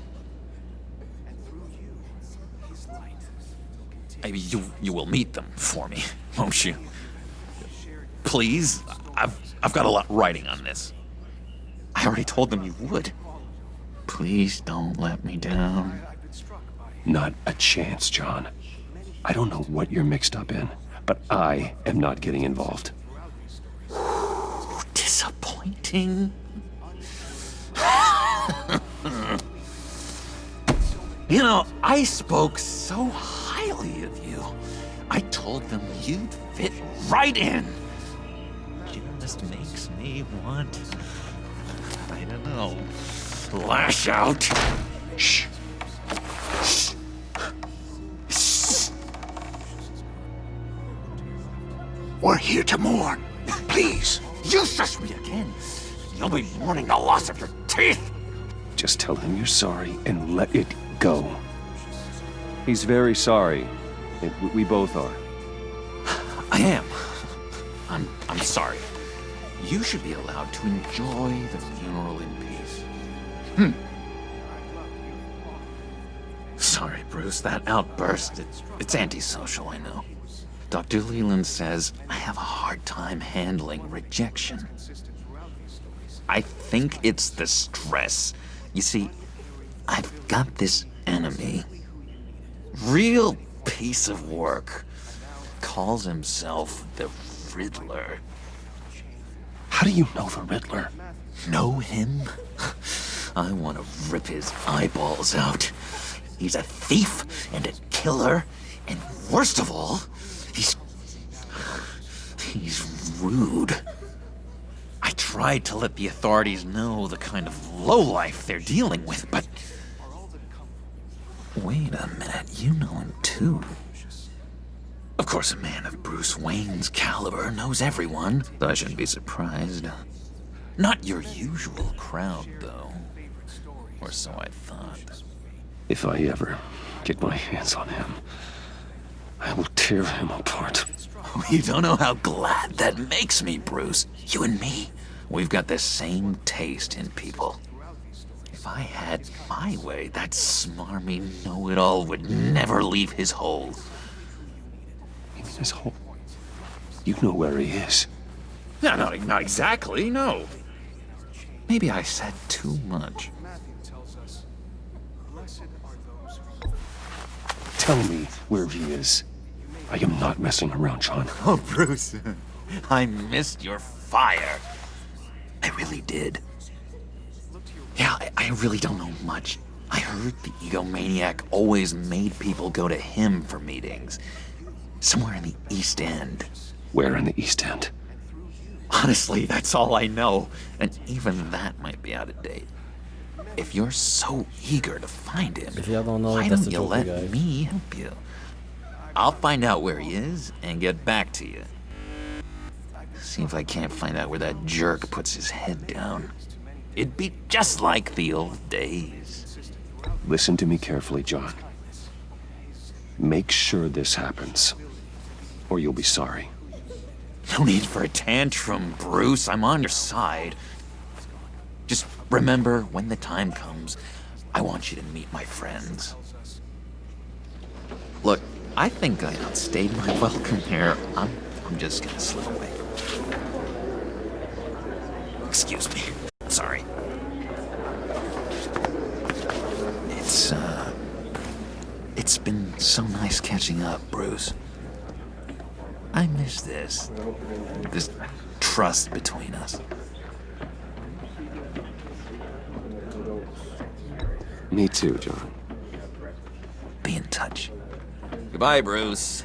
Maybe you will meet them for me, won't you? Please, I've got a lot riding on this. I already told them you would. Please don't let me down. Not a chance, John. I don't know what you're mixed up in, but I am not getting involved. Disappointing. You know, I spoke so highly of you. I told them you'd fit right in. Just makes me want, I don't know, lash out. Shh. We're here to mourn. Please. You shush me again. You'll be mourning the loss of your teeth. Just tell him you're sorry and let it go. He's very sorry. We both are. I am. I'm sorry. You should be allowed to enjoy the funeral in peace. Sorry, Bruce, that outburst, it's antisocial, I know. Dr. Leland says I have a hard time handling rejection. I think it's the stress. You see, I've got this enemy. Real piece of work. Calls himself the Riddler. How do you know the Riddler? Know him? I want to rip his eyeballs out. He's a thief and a killer, and worst of all, he's rude. I tried to let the authorities know the kind of lowlife they're dealing with, but... Wait a minute, you know him too. Of course, a man of Bruce Wayne's caliber knows everyone, so I shouldn't be surprised. Not your usual crowd, though. Or so I thought. If I ever get my hands on him, I will tear him apart. You don't know how glad that makes me, Bruce. You and me, we've got the same taste in people. If I had my way, that smarmy know-it-all would never leave his hole. You mean his hole? You know where he is. No, not exactly, no. Maybe I said too much. Tell me where he is. I am not messing around, John. Oh, Bruce, I missed your fire. I really did. Yeah, I really don't know much. I heard the egomaniac always made people go to him for meetings. Somewhere in the East End. Where in the East End? Honestly, that's all I know. And even that might be out of date. If you're so eager to find him, if y'all don't know, why that's don't you let me help you? I'll find out where he is and get back to you. See if I can't find out where that jerk puts his head down. It'd be just like the old days. Listen to me carefully, John. Make sure this happens, or you'll be sorry. No need for a tantrum, Bruce. I'm on your side. Just remember, when the time comes, I want you to meet my friends. Look, I think I outstayed my welcome here. I'm just gonna slip away. Excuse me. Sorry. It's been so nice catching up, Bruce. I miss this trust between us. Me too, John. Be in touch. Goodbye, Bruce.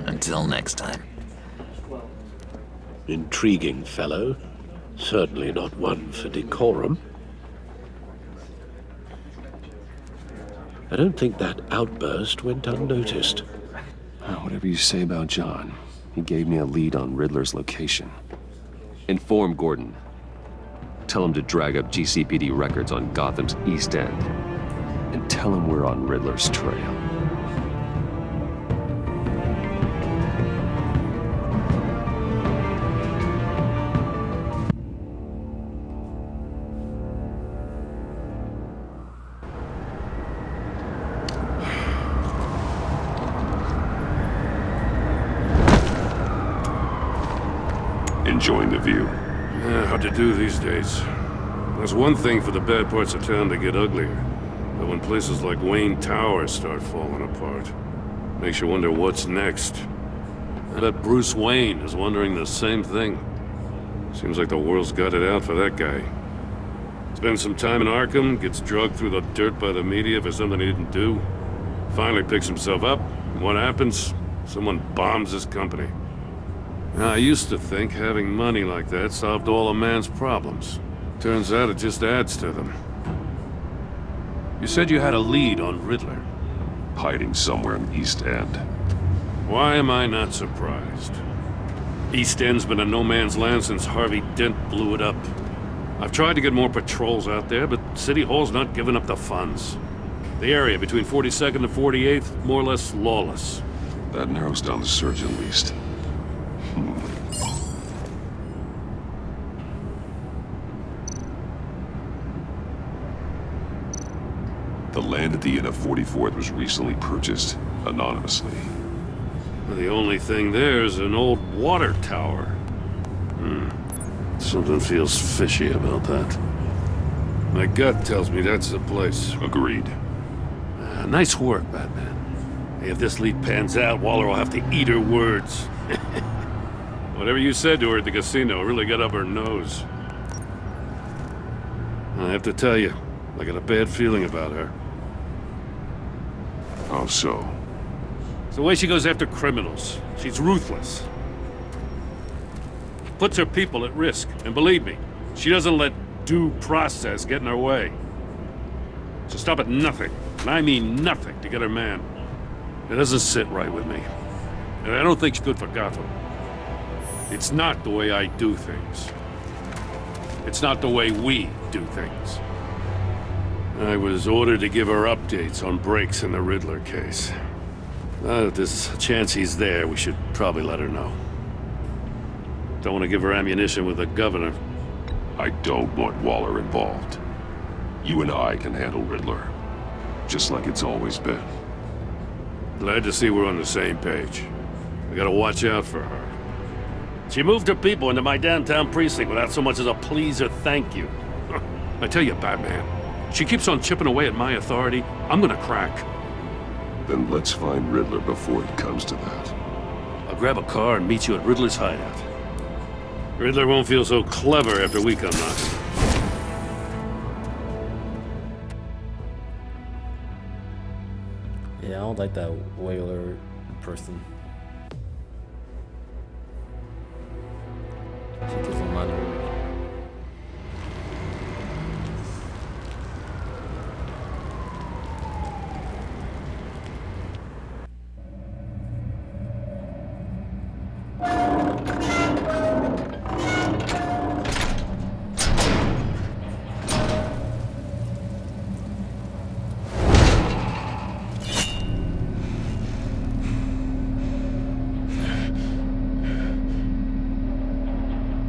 Until next time. Intriguing fellow. Certainly not one for decorum. I don't think that outburst went unnoticed. Whatever you say about John, he gave me a lead on Riddler's location. Inform Gordon. Tell him to drag up GCPD records on Gotham's East End. And tell him we're on Riddler's trail. Enjoying the view. Yeah, hard to do these days. There's one thing for the bad parts of town to get uglier. But when places like Wayne Tower start falling apart, makes you wonder what's next. I bet Bruce Wayne is wondering the same thing. Seems like the world's got it out for that guy. Spends some time in Arkham, gets drugged through the dirt by the media for something he didn't do. Finally picks himself up, and what happens? Someone bombs his company. Now, I used to think having money like that solved all a man's problems. Turns out it just adds to them. You said you had a lead on Riddler. Hiding somewhere in East End. Why am I not surprised? East End's been a no-man's land since Harvey Dent blew it up. I've tried to get more patrols out there, but City Hall's not giving up the funds. The area between 42nd and 48th, more or less lawless. That narrows down the search at least. The land at the end of 44th was recently purchased, anonymously. The only thing there is an old water tower. Something feels fishy about that. My gut tells me that's the place. Agreed. Nice work, Batman. If this lead pans out, Waller will have to eat her words. Whatever you said to her at the casino really got up her nose. I have to tell you, I got a bad feeling about her. How so? It's the way she goes after criminals. She's ruthless. Puts her people at risk. And believe me, she doesn't let due process get in her way. So stop at nothing, and I mean nothing, to get her man. It doesn't sit right with me. And I don't think she's good for Gotham. It's not the way I do things. It's not the way we do things. I was ordered to give her updates on breaks in the Riddler case. If there's a chance he's there, we should probably let her know. Don't want to give her ammunition with the governor. I don't want Waller involved. You and I can handle Riddler. Just like it's always been. Glad to see we're on the same page. We gotta watch out for her. She moved her people into my downtown precinct without so much as a please or thank you. I tell you, Batman, she keeps on chipping away at my authority, I'm gonna crack. Then let's find Riddler before it comes to that. I'll grab a car and meet you at Riddler's hideout. Riddler won't feel so clever after we come knocking. Yeah, I don't like that whaler person. She doesn't mind her.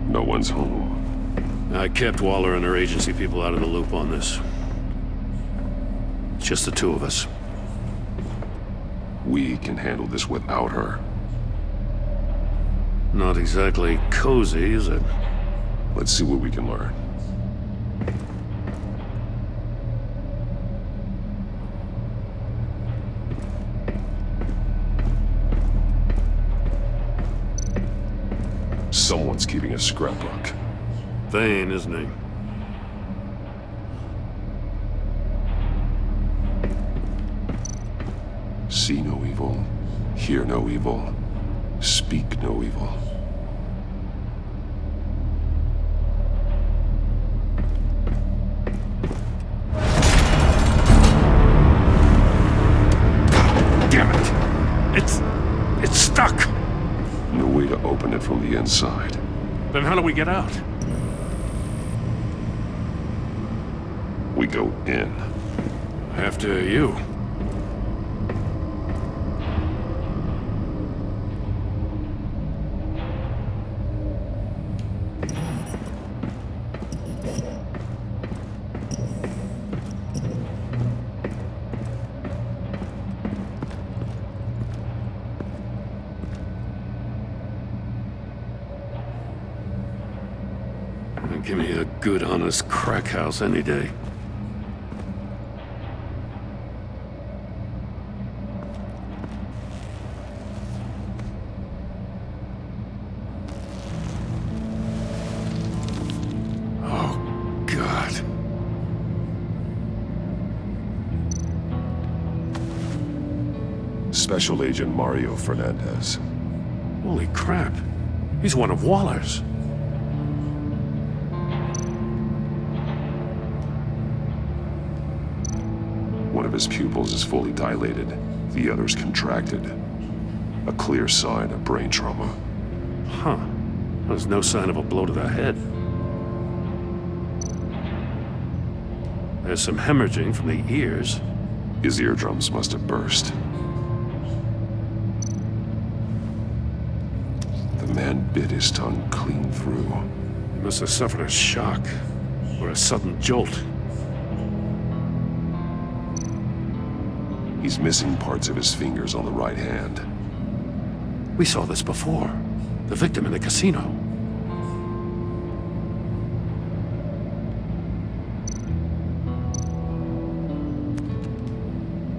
No one's home. I kept Waller and her agency people out of the loop on this. It's just the two of us. We can handle this without her. Not exactly cozy, is it? Let's see what we can learn. Someone's keeping a scrapbook. Thane, isn't he? See no evil, hear no evil, speak no evil. Damn it! It's stuck! No way to open it from the inside. Then how do we get out? go in. After you. Give me a good, honest crack house any day. Oh, God. Special Agent Mario Fernandez. Holy crap. He's one of Waller's. One of his pupils is fully dilated, the other's contracted. A clear sign of brain trauma. Huh. There's no sign of a blow to the head. There's some hemorrhaging from the ears. His eardrums must have burst. The man bit his tongue clean through. He must have suffered a shock, or a sudden jolt. He's missing parts of his fingers on the right hand. We saw this before. The victim in the casino.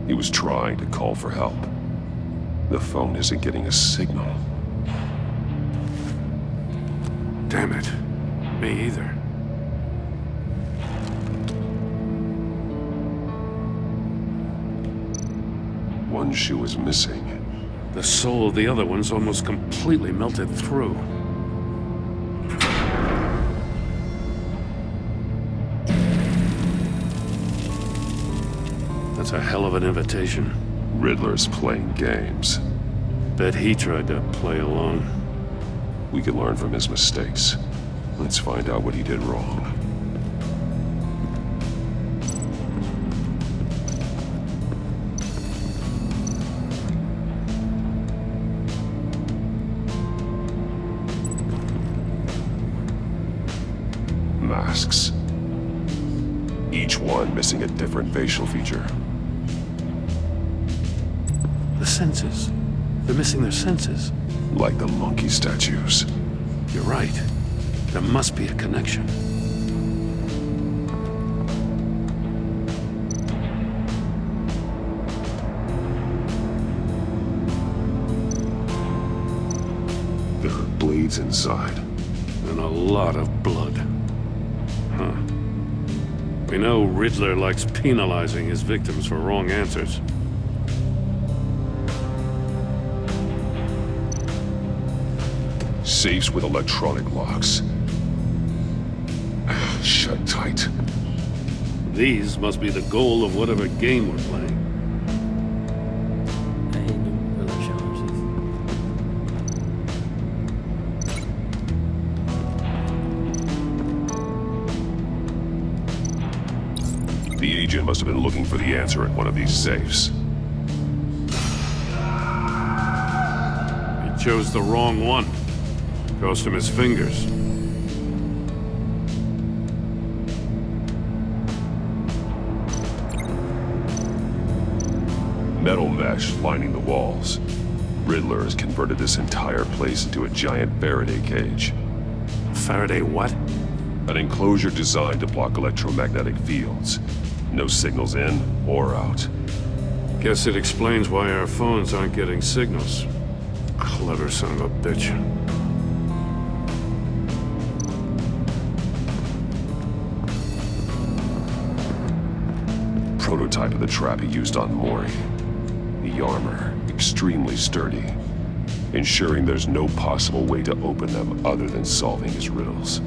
He was trying to call for help. The phone isn't getting a signal. Damn it. Me either. One shoe is missing. The sole of the other one's almost completely melted through. That's a hell of an invitation. Riddler's playing games. Bet he tried to play along. We can learn from his mistakes. Let's find out what he did wrong. Masks. Each one missing a different facial feature. The senses. They're missing their senses. Like the monkey statues. You're right. There must be a connection. There are blades inside. And a lot of blood. Huh. We know Riddler likes penalizing his victims for wrong answers. Safes with electronic locks. Shut tight. These must be the goal of whatever game we're playing. I hate new riddler challenges. The agent must have been looking for the answer at one of these safes. He chose the wrong one. Cost him his fingers. Metal mesh lining the walls. Riddler has converted this entire place into a giant Faraday cage. Faraday what? An enclosure designed to block electromagnetic fields. No signals in or out. Guess it explains why our phones aren't getting signals. Clever son of a bitch. Prototype of the trap he used on Mori. The armor, extremely sturdy, ensuring there's no possible way to open them other than solving his riddles.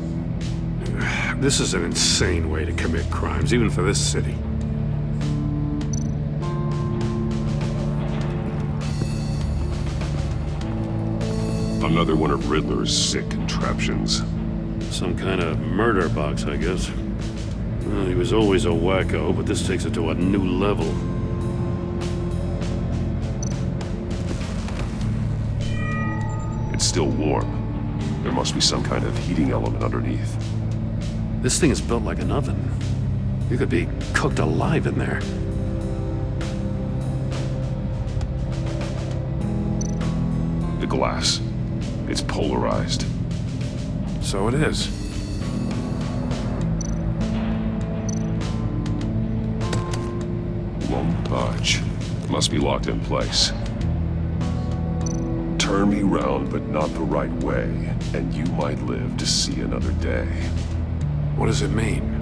This is an insane way to commit crimes, even for this city. Another one of Riddler's sick contraptions. Some kind of murder box, I guess. Well, he was always a wacko, but this takes it to a new level. It's still warm. There must be some kind of heating element underneath. This thing is built like an oven. You could be cooked alive in there. The glass. It's polarized. So it is. Won't budge. Must be locked in place. Turn me round, but not the right way, and you might live to see another day. What does it mean?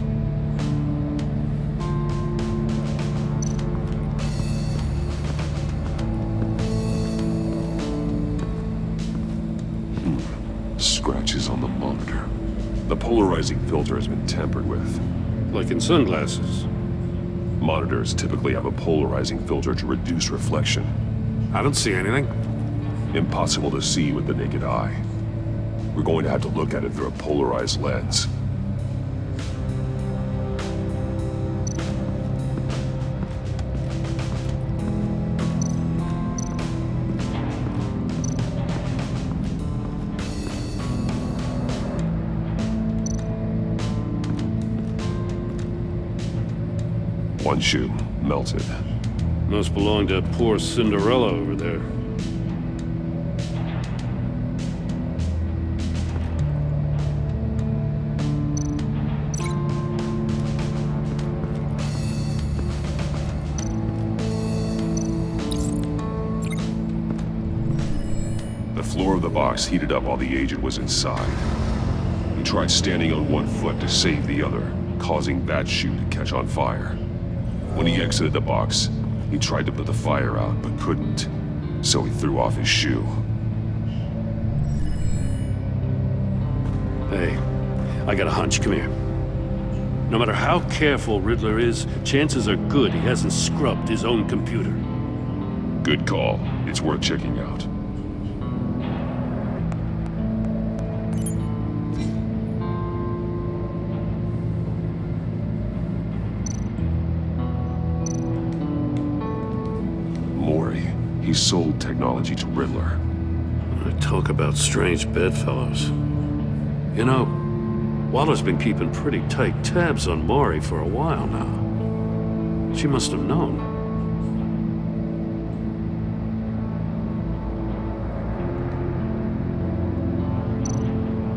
Scratches on the monitor. The polarizing filter has been tampered with. Like in sunglasses. Monitors typically have a polarizing filter to reduce reflection. I don't see anything. Impossible to see with the naked eye. We're going to have to look at it through a polarized lens. One shoe, melted. Must belong to poor Cinderella over there. The floor of the box heated up while the agent was inside. He tried standing on one foot to save the other, causing that shoe to catch on fire. When he exited the box, he tried to put the fire out, but couldn't. So he threw off his shoe. Hey, I got a hunch. Come here. No matter how careful Riddler is, chances are good he hasn't scrubbed his own computer. Good call. It's worth checking out. He sold technology to Riddler. Talk about strange bedfellows. You know, Waller's been keeping pretty tight tabs on Maury for a while now. She must have known.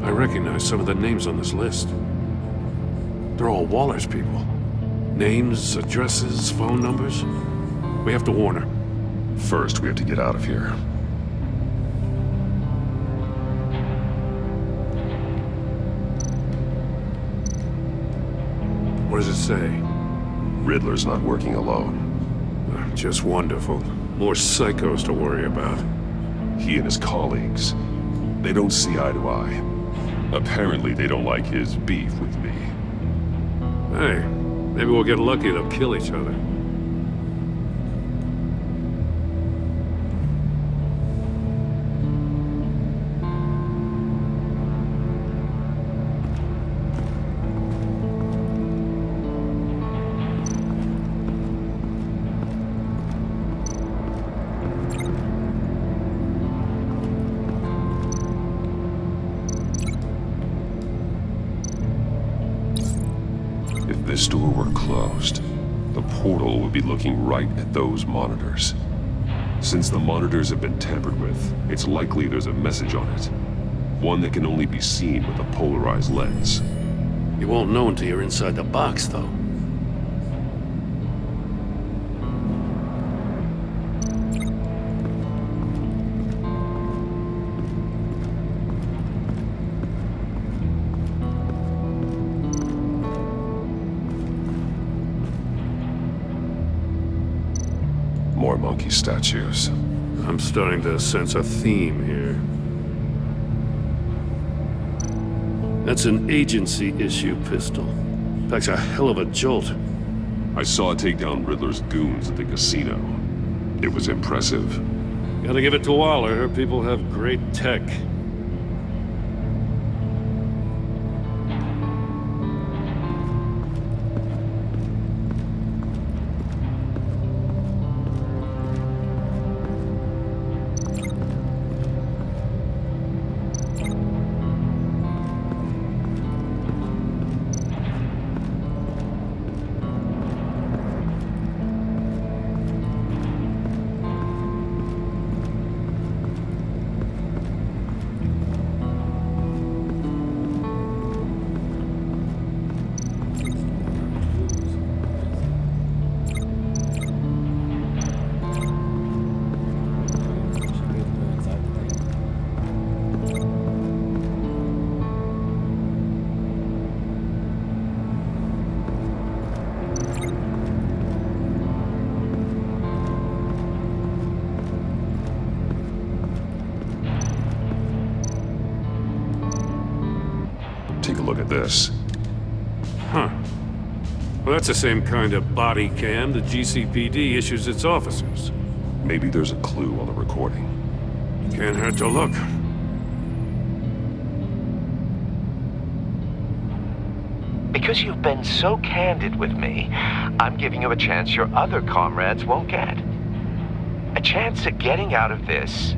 I recognize some of the names on this list. They're all Waller's people. Names, addresses, phone numbers. We have to warn her. First, we have to get out of here. What does it say? Riddler's not working alone. Just wonderful. More psychos to worry about. He and his colleagues, they don't see eye to eye. Apparently, they don't like his beef with me. Hey, maybe we'll get lucky they'll kill each other. If this door were closed, the portal would be looking right at those monitors. Since the monitors have been tampered with, it's likely there's a message on it. One that can only be seen with a polarized lens. You won't know until you're inside the box, though. More monkey statues. I'm starting to sense a theme here. That's an agency-issue pistol. Packs a hell of a jolt. I saw it take down Riddler's goons at the casino. It was impressive. Gotta give it to Waller. Her people have great tech. look at this. Huh. Well, that's the same kind of body cam the GCPD issues its officers. Maybe there's a clue on the recording. Can't hurt to look. Because you've been so candid with me, I'm giving you a chance your other comrades won't get. A chance at getting out of this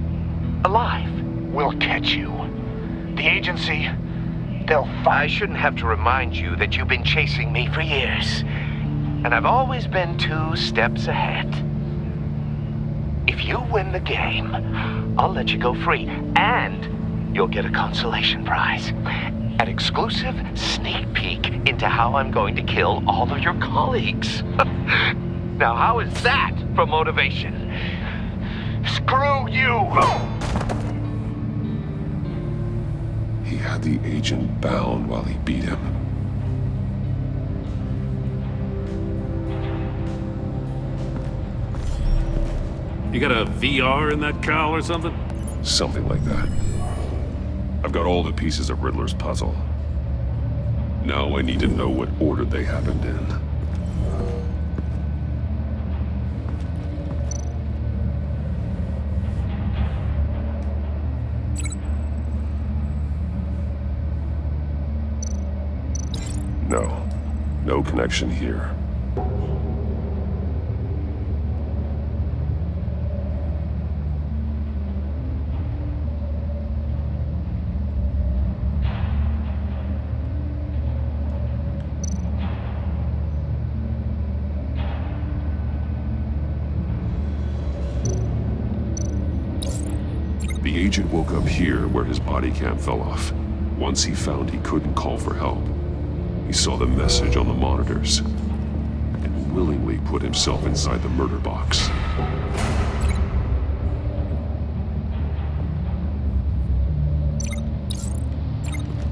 alive. We'll catch you. The agency, they'll find... I shouldn't have to remind you that you've been chasing me for years. And I've always been 2 steps ahead. If you win the game, I'll let you go free. And you'll get a consolation prize. An exclusive sneak peek into how I'm going to kill all of your colleagues. Now, how is that for motivation? Screw you! He had the agent bound while he beat him. You got a VR in that cowl or something? Something like that. I've got all the pieces of Riddler's puzzle. Now I need to know what order they happened in. No connection here. The agent woke up here where his body cam fell off. Once he found he couldn't call for help, he saw the message on the monitors and willingly put himself inside the murder box.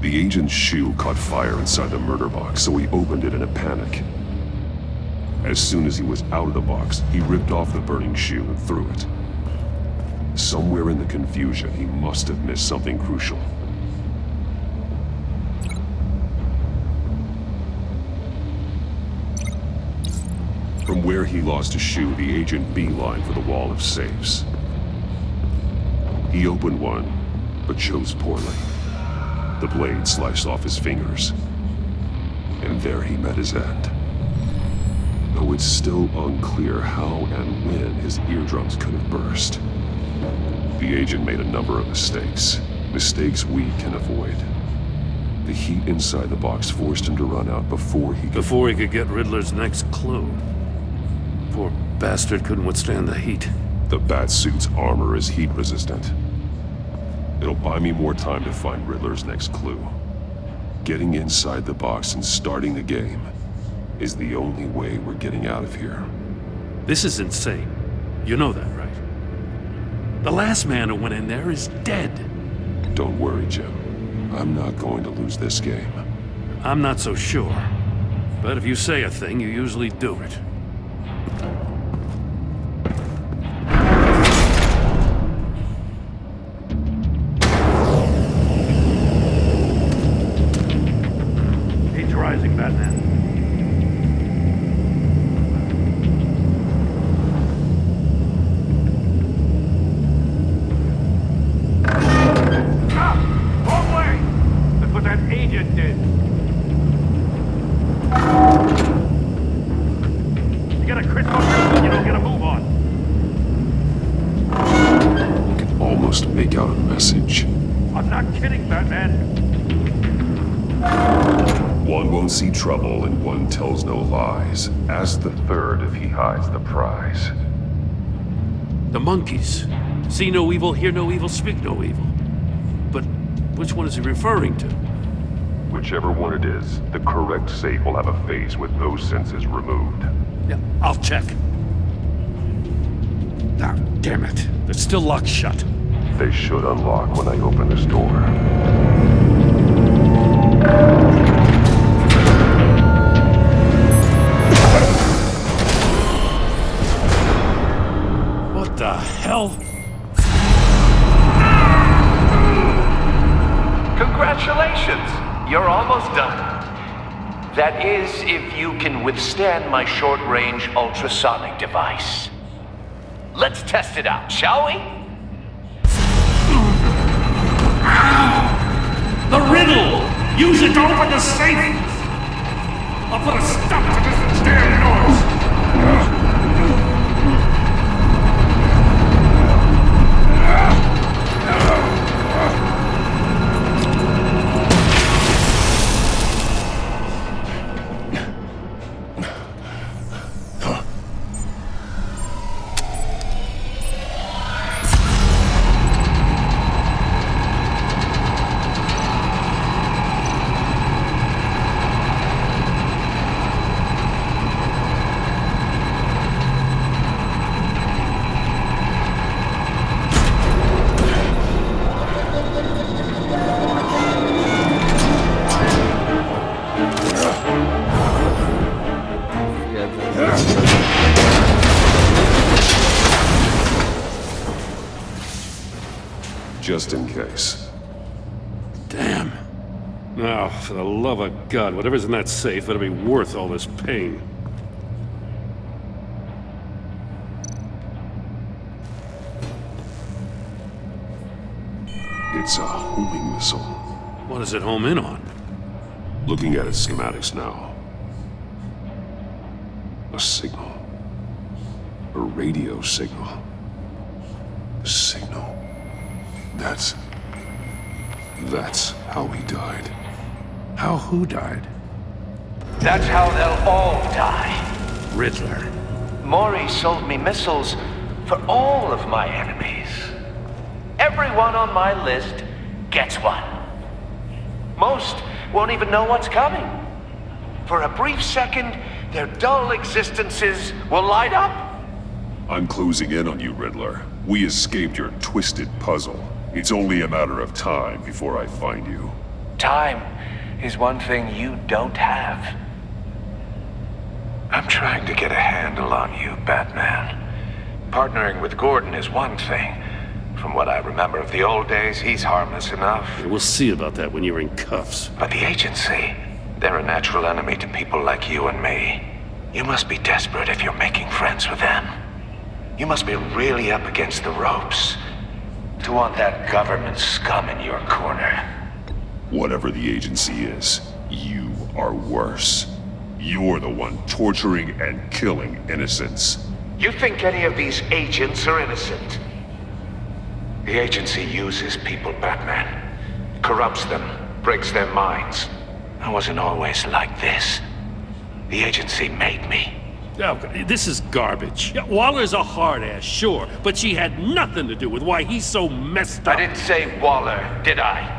The agent's shoe caught fire inside the murder box, so he opened it in a panic. As soon as he was out of the box, he ripped off the burning shoe and threw it. Somewhere in the confusion, he must have missed something crucial. From where he lost his shoe, the agent beelined for the wall of safes. He opened one, but chose poorly. The blade sliced off his fingers. And there he met his end. Though it's still unclear how and when his eardrums could have burst. The agent made a number of mistakes. Mistakes we can avoid. The heat inside the box forced him to run out before he could get Riddler's next clue. Poor bastard couldn't withstand the heat. The Batsuit's armor is heat resistant. It'll buy me more time to find Riddler's next clue. Getting inside the box and starting the game is the only way we're getting out of here. This is insane. You know that, right? The last man who went in there is dead. Don't worry, Jim. I'm not going to lose this game. I'm not so sure. But if you say a thing, you usually do it. He's rising, Batman. Make out a message. I'm not kidding, Batman. One won't see trouble and one tells no lies. Ask the third if he hides the prize. The monkeys. See no evil, hear no evil, speak no evil. But which one is he referring to? Whichever one it is, the correct safe will have a face with those senses removed. Yeah, I'll check. Ah, damn it. They're still locked shut. They should unlock when I open this door. What the hell? Congratulations! You're almost done. That is, if you can withstand my short-range ultrasonic device. Let's test it out, shall we? The riddle! Use it to open the safe! I'll put a stop to this damn noise! Just in case. Damn. Now, for the love of God, whatever's in that safe better be worth all this pain. It's a homing missile. What does it home in on? Looking at its schematics now. A signal. A radio signal. A signal. That's how he died. How who died? That's how they'll all die. Riddler. Maury sold me missiles for all of my enemies. Everyone on my list gets one. Most won't even know what's coming. For a brief second, their dull existences will light up. I'm closing in on you, Riddler. We escaped your twisted puzzle. It's only a matter of time before I find you. Time is one thing you don't have. I'm trying to get a handle on you, Batman. Partnering with Gordon is one thing. From what I remember of the old days, he's harmless enough. Yeah, we'll see about that when you're in cuffs. But the agency, they're a natural enemy to people like you and me. You must be desperate if you're making friends with them. You must be really up against the ropes to want that government scum in your corner. Whatever the agency is, you are worse. You're the one torturing and killing innocents. You think any of these agents are innocent? The agency uses people, Batman. Corrupts them, breaks their minds. I wasn't always like this. The agency made me. Oh, this is garbage. Yeah, Waller's a hard ass, sure, but she had nothing to do with why he's so messed up. I didn't say Waller, did I?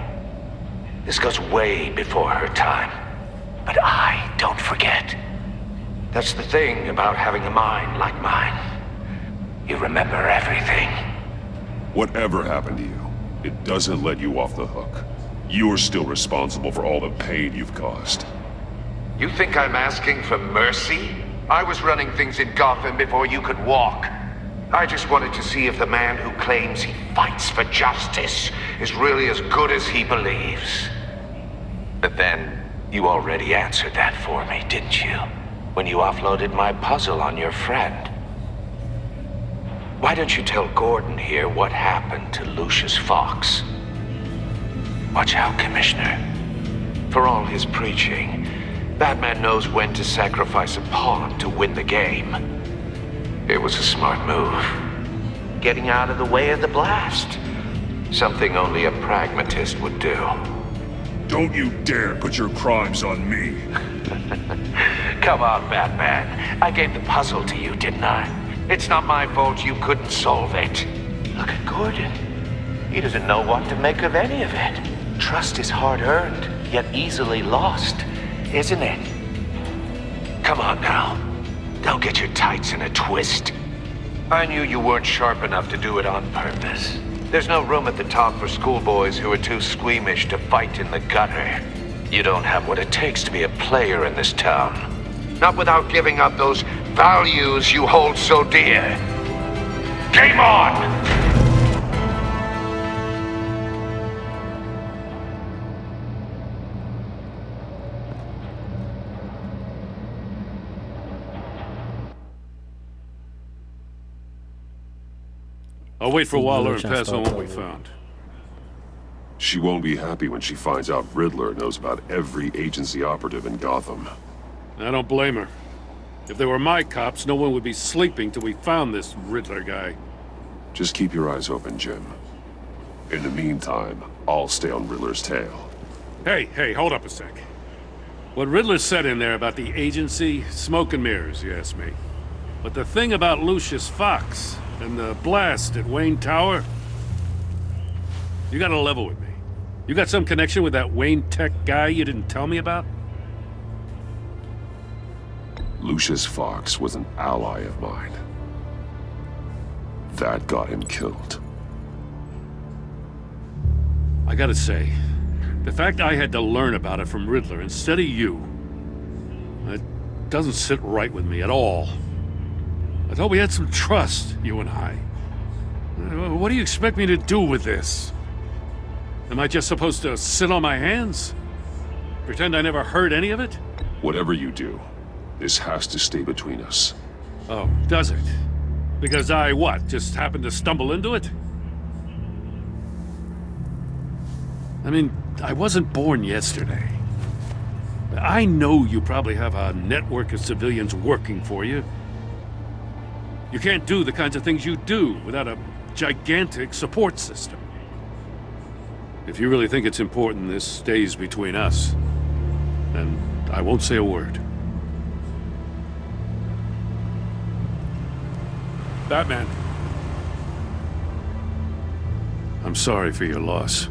This goes way before her time. But I don't forget. That's the thing about having a mind like mine. You remember everything. Whatever happened to you, it doesn't let you off the hook. You're still responsible for all the pain you've caused. You think I'm asking for mercy? I was running things in Gotham before you could walk. I just wanted to see if the man who claims he fights for justice is really as good as he believes. But then, you already answered that for me, didn't you? When you offloaded my puzzle on your friend. Why don't you tell Gordon here what happened to Lucius Fox? Watch out, Commissioner. For all his preaching, Batman knows when to sacrifice a pawn to win the game. It was a smart move. Getting out of the way of the blast. Something only a pragmatist would do. Don't you dare put your crimes on me. Come on, Batman. I gave the puzzle to you, didn't I? It's not my fault you couldn't solve it. Look at Gordon. He doesn't know what to make of any of it. Trust is hard-earned, yet easily lost, isn't it? Come on now. Don't get your tights in a twist. I knew you weren't sharp enough to do it on purpose. There's no room at the top for schoolboys who are too squeamish to fight in the gutter. You don't have what it takes to be a player in this town. Not without giving up those values you hold so dear. Game on! I'll wait for See, Waller no and chance pass on what we to- found. She won't be happy when she finds out Riddler knows about every agency operative in Gotham. I don't blame her. If they were my cops, no one would be sleeping till we found this Riddler guy. Just keep your eyes open, Jim. In the meantime, I'll stay on Riddler's tail. Hey, hold up a sec. What Riddler said in there about the agency, smoke and mirrors, you ask me. But the thing about Lucius Fox and the blast at Wayne Tower, you gotta level with me. You got some connection with that Wayne Tech guy you didn't tell me about? Lucius Fox was an ally of mine. That got him killed. I gotta say, the fact I had to learn about it from Riddler instead of you, it doesn't sit right with me at all. I thought we had some trust, you and I. What do you expect me to do with this? Am I just supposed to sit on my hands? Pretend I never heard any of it? Whatever you do, this has to stay between us. Oh, does it? Because I, what, just happened to stumble into it? I mean, I wasn't born yesterday. I know you probably have a network of civilians working for you. You can't do the kinds of things you do without a gigantic support system. If you really think it's important this stays between us, then I won't say a word. Batman. I'm sorry for your loss.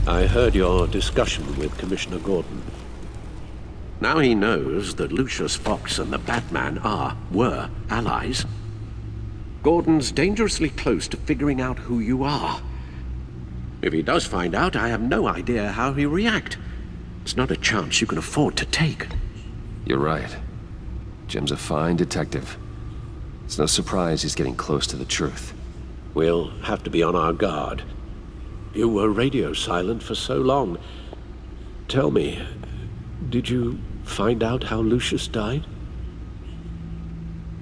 I heard your discussion with Commissioner Gordon. Now he knows that Lucius Fox and the Batman were allies. Gordon's dangerously close to figuring out who you are. If he does find out, I have no idea how he'll react. It's not a chance you can afford to take. You're right. Jim's a fine detective. It's no surprise he's getting close to the truth. We'll have to be on our guard. You were radio silent for so long. Tell me, did you find out how Lucius died?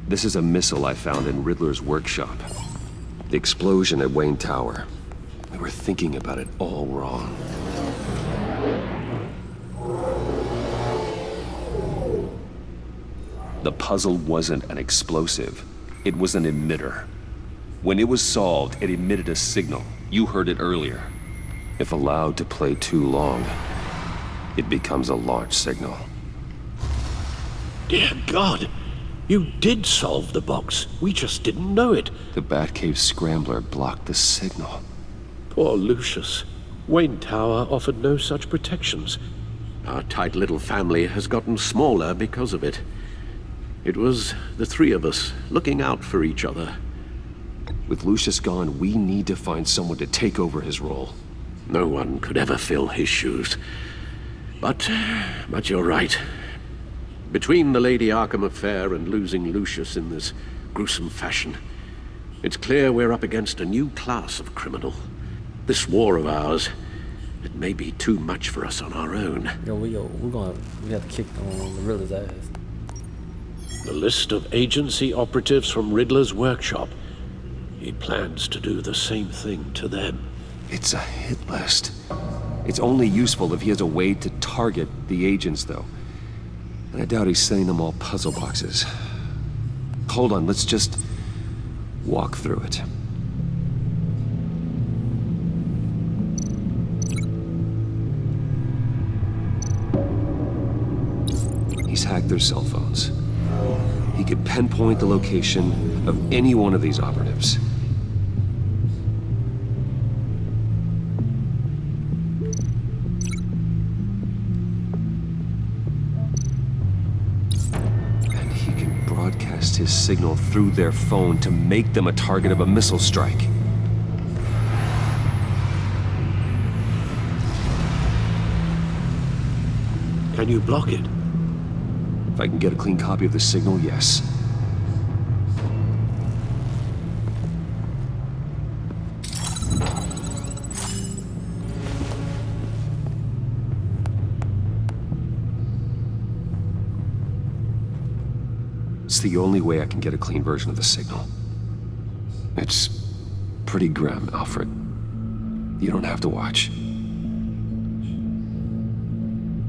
This is a missile I found in Riddler's workshop. The explosion at Wayne Tower. We were thinking about it all wrong. The puzzle wasn't an explosive. It was an emitter. When it was solved, it emitted a signal. You heard it earlier. If allowed to play too long, it becomes a launch signal. Dear God, you did solve the box. We just didn't know it. The Batcave scrambler blocked the signal. Poor Lucius. Wayne Tower offered no such protections. Our tight little family has gotten smaller because of it. It was the three of us looking out for each other. With Lucius gone, we need to find someone to take over his role. No one could ever fill his shoes. But you're right. Between the Lady Arkham affair and losing Lucius in this gruesome fashion, it's clear we're up against a new class of criminal. This war of ours, it may be too much for us on our own. We have to kick on the Riddler's ass. The list of agency operatives from Riddler's workshop. He plans to do the same thing to them. It's a hit list. It's only useful if he has a way to target the agents, though. And I doubt he's sending them all puzzle boxes. Hold on, let's just walk through it. He's hacked their cell phones. He could pinpoint the location of any one of these operatives. And he can broadcast his signal through their phone to make them a target of a missile strike. Can you block it? If I can get a clean copy of the signal, yes. It's the only way I can get a clean version of the signal. It's pretty grim, Alfred. You don't have to watch.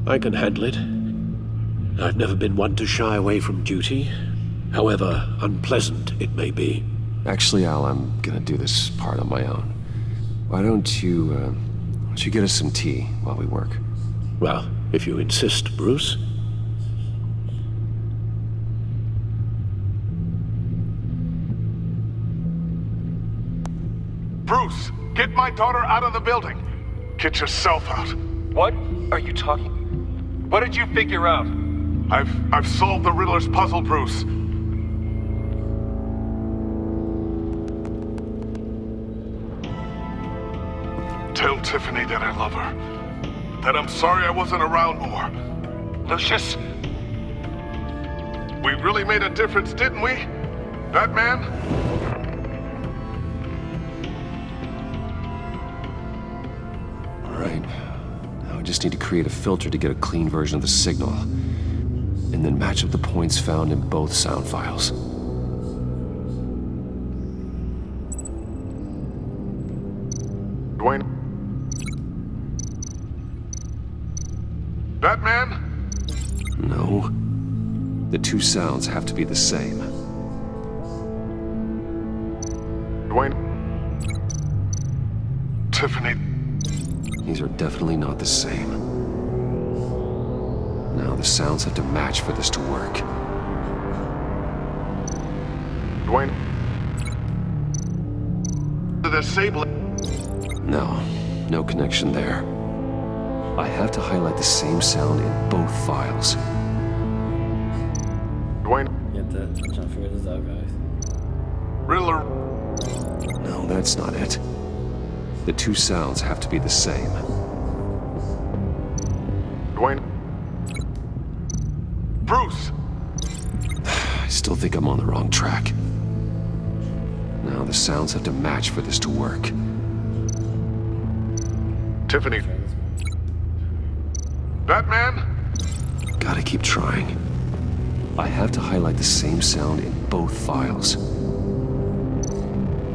I can handle it. I've never been one to shy away from duty, however unpleasant it may be. Actually, Al, I'm gonna do this part on my own. Why don't you get us some tea while we work? Well, if you insist, Bruce. Bruce, get my daughter out of the building. Get yourself out. What are you talking? What did you figure out? I've solved the Riddler's puzzle, Bruce. Tell Tiffany that I love her. That I'm sorry I wasn't around more. Lucius? We really made a difference, didn't we? Batman? All right. Now I just need to create a filter to get a clean version of the signal, and then match up the points found in both sound files. Dwayne? Batman? No. The two sounds have to be the same. Dwayne? Tiffany? These are definitely not the same. Now the sounds have to match for this to work. Dwayne? To disable it. No connection there. I have to highlight the same sound in both files. Dwayne? Get that? I'm trying to figure this out, guys. Riddler? No, that's not it. The two sounds have to be the same. Dwayne? Bruce! I still think I'm on the wrong track. Now the sounds have to match for this to work. Tiffany? Batman? Gotta keep trying. I have to highlight the same sound in both files.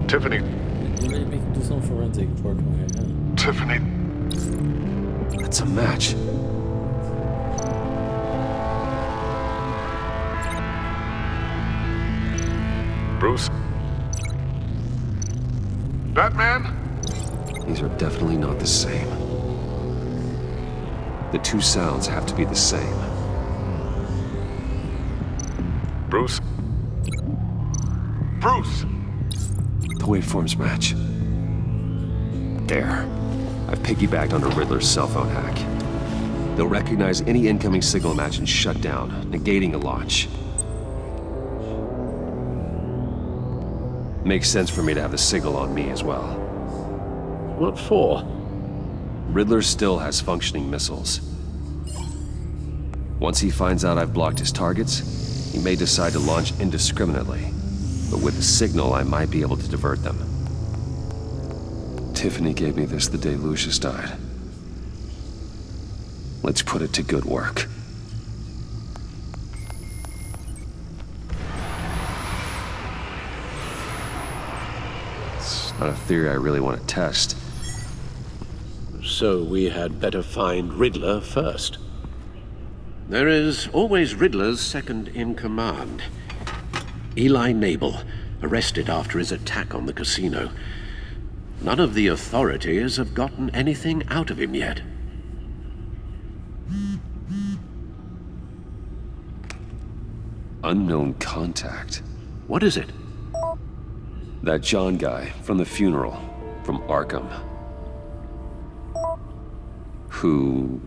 Tiffany? You really make him do some forensic work on here, huh? Tiffany? That's a match. Bruce? Batman? These are definitely not the same. The two sounds have to be the same. Bruce? Bruce! The waveforms match. There. I've piggybacked onto Riddler's cell phone hack. They'll recognize any incoming signal match and shut down, negating a launch. Makes sense for me to have the signal on me as well. What for? Riddler still has functioning missiles. Once he finds out I've blocked his targets, he may decide to launch indiscriminately. But with the signal, I might be able to divert them. Tiffany gave me this the day Lucius died. Let's put it to good work. It's not a theory I really want to test. So we had better find Riddler first. There is always Riddler's second in command. Eli Nabel, arrested after his attack on the casino. None of the authorities have gotten anything out of him yet. Unknown contact. What is it? That John guy from the funeral, from Arkham. Who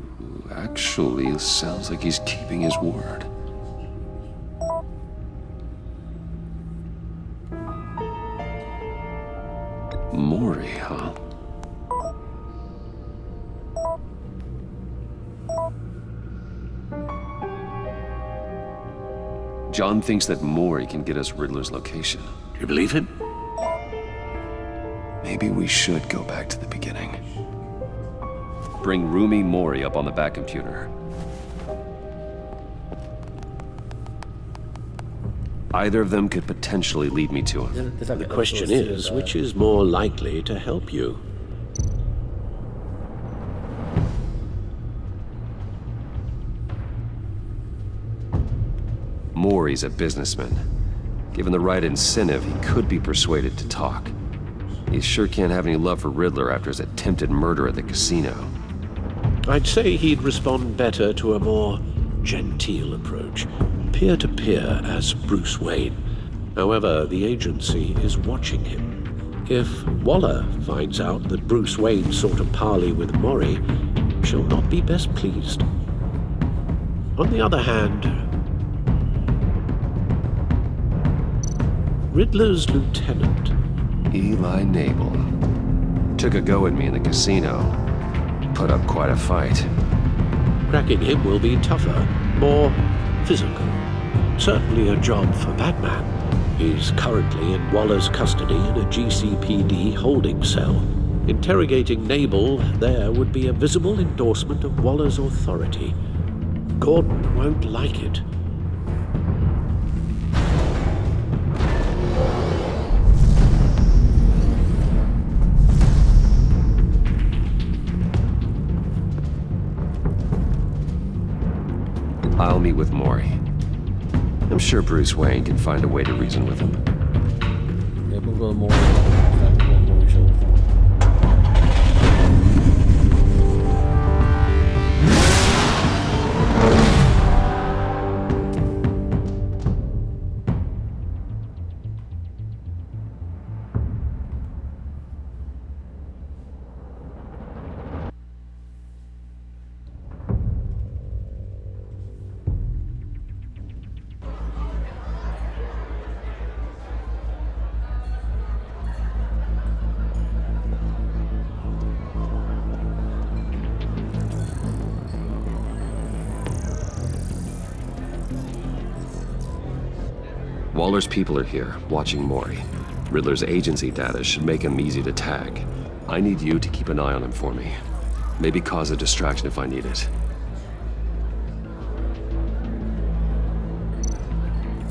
actually sounds like he's keeping his word. Maury, huh? John thinks that Maury can get us Riddler's location. Do you believe him? Maybe we should go back to the beginning. Bring Rumi Maury up on the back computer. Either of them could potentially lead me to him. The question is, which is more likely to help you? Maury's a businessman. Given the right incentive, he could be persuaded to talk. He sure can't have any love for Riddler after his attempted murder at the casino. I'd say he'd respond better to a more genteel approach, peer-to-peer as Bruce Wayne. However, the agency is watching him. If Waller finds out that Bruce Wayne sought a parley with Maury, she'll not be best pleased. On the other hand, Riddler's lieutenant, Eli Nabel, took a go at me in the casino. Put up quite a fight. Cracking him will be tougher, more physical. Certainly a job for Batman. He's currently in Waller's custody in a GCPD holding cell. Interrogating Nabel there would be a visible endorsement of Waller's authority. Gordon won't like it. I'll meet with Maury. I'm sure Bruce Wayne can find a way to reason with him. Yeah, we'll go to Maury. We'll go to Maury show. Waller's people are here, watching Maury. Riddler's agency data should make him easy to tag. I need you to keep an eye on him for me. Maybe cause a distraction if I need it.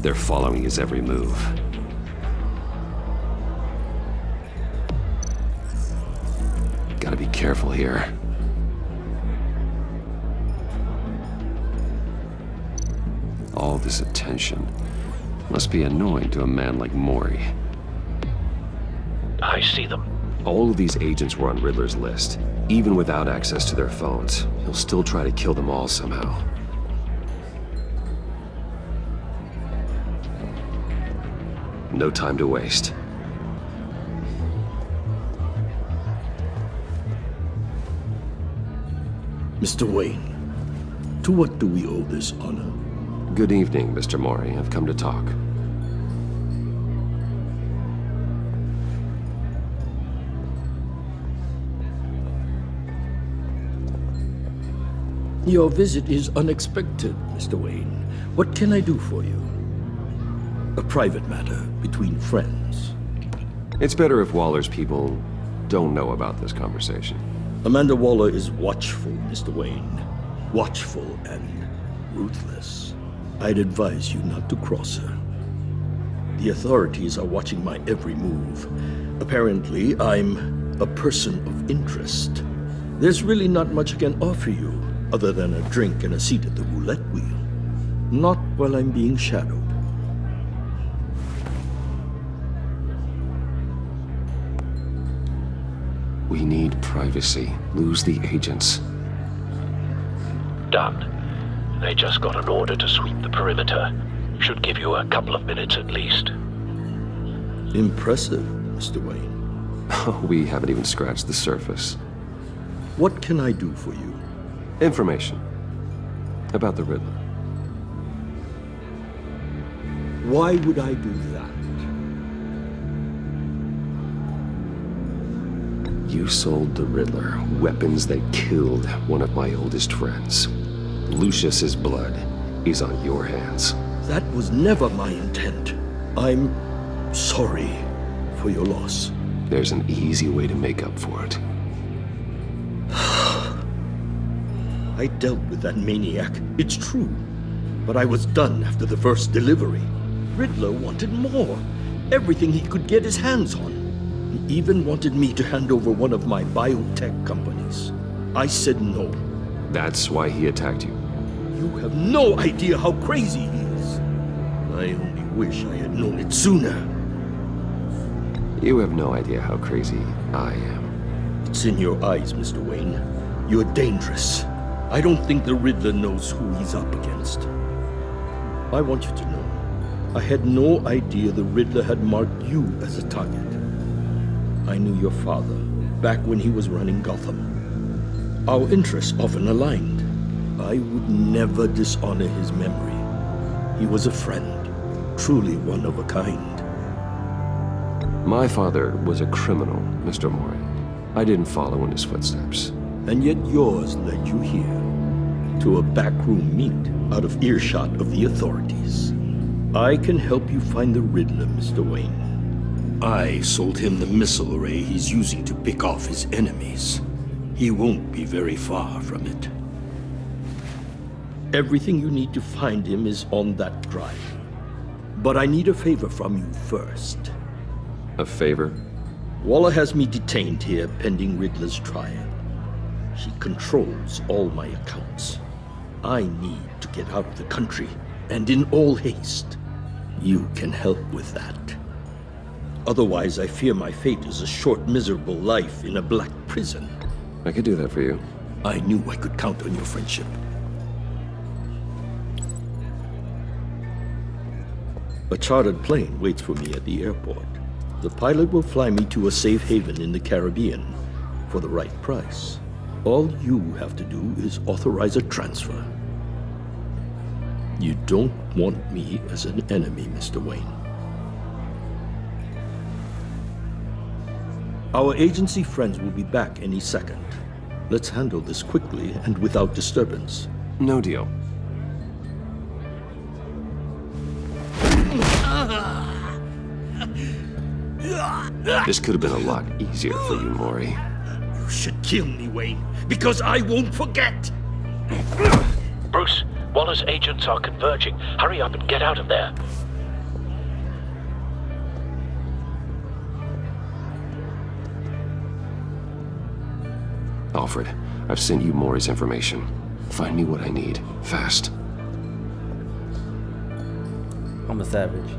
They're following his every move. Gotta be careful here. All this attention must be annoying to a man like Maury. I see them. All of these agents were on Riddler's list. Even without access to their phones, he'll still try to kill them all somehow. No time to waste. Mr. Wayne, to what do we owe this honor? Good evening, Mr. Maury. I've come to talk. Your visit is unexpected, Mr. Wayne. What can I do for you? A private matter between friends. It's better if Waller's people don't know about this conversation. Amanda Waller is watchful, Mr. Wayne. Watchful and ruthless. I'd advise you not to cross her. The authorities are watching my every move. Apparently, I'm a person of interest. There's really not much I can offer you, other than a drink and a seat at the roulette wheel. Not while I'm being shadowed. We need privacy. Lose the agents. Done. They just got an order to sweep the perimeter. Should give you a couple of minutes at least. Impressive, Mr. Wayne. We haven't even scratched the surface. What can I do for you? Information. About the Riddler. Why would I do that? You sold the Riddler weapons that killed one of my oldest friends. Lucius's blood is on your hands. That was never my intent. I'm sorry for your loss. There's an easy way to make up for it. I dealt with that maniac, it's true. But I was done after the first delivery. Riddler wanted more. Everything he could get his hands on. He even wanted me to hand over one of my biotech companies. I said no. That's why he attacked you. You have no idea how crazy he is. I only wish I had known it sooner. You have no idea how crazy I am. It's in your eyes, Mr. Wayne. You're dangerous. I don't think the Riddler knows who he's up against. I want you to know, I had no idea the Riddler had marked you as a target. I knew your father back when he was running Gotham. Our interests often aligned. I would never dishonor his memory. He was a friend, truly one of a kind. My father was a criminal, Mr. Mori. I didn't follow in his footsteps. And yet yours led you here, to a backroom meet out of earshot of the authorities. I can help you find the Riddler, Mr. Wayne. I sold him the missile array he's using to pick off his enemies. He won't be very far from it. Everything you need to find him is on that drive. But I need a favor from you first. A favor? Waller has me detained here pending Riddler's trial. She controls all my accounts. I need to get out of the country, and in all haste. You can help with that. Otherwise, I fear my fate is a short, miserable life in a black prison. I could do that for you. I knew I could count on your friendship. A chartered plane waits for me at the airport. The pilot will fly me to a safe haven in the Caribbean for the right price. All you have to do is authorize a transfer. You don't want me as an enemy, Mr. Wayne. Our agency friends will be back any second. Let's handle this quickly and without disturbance. No deal. This could have been a lot easier for you, Mori. You should kill me, Wayne, because I won't forget! Bruce, Waller's agents are converging. Hurry up and get out of there. Alfred, I've sent you Mori's information. Find me what I need, fast. I'm a savage.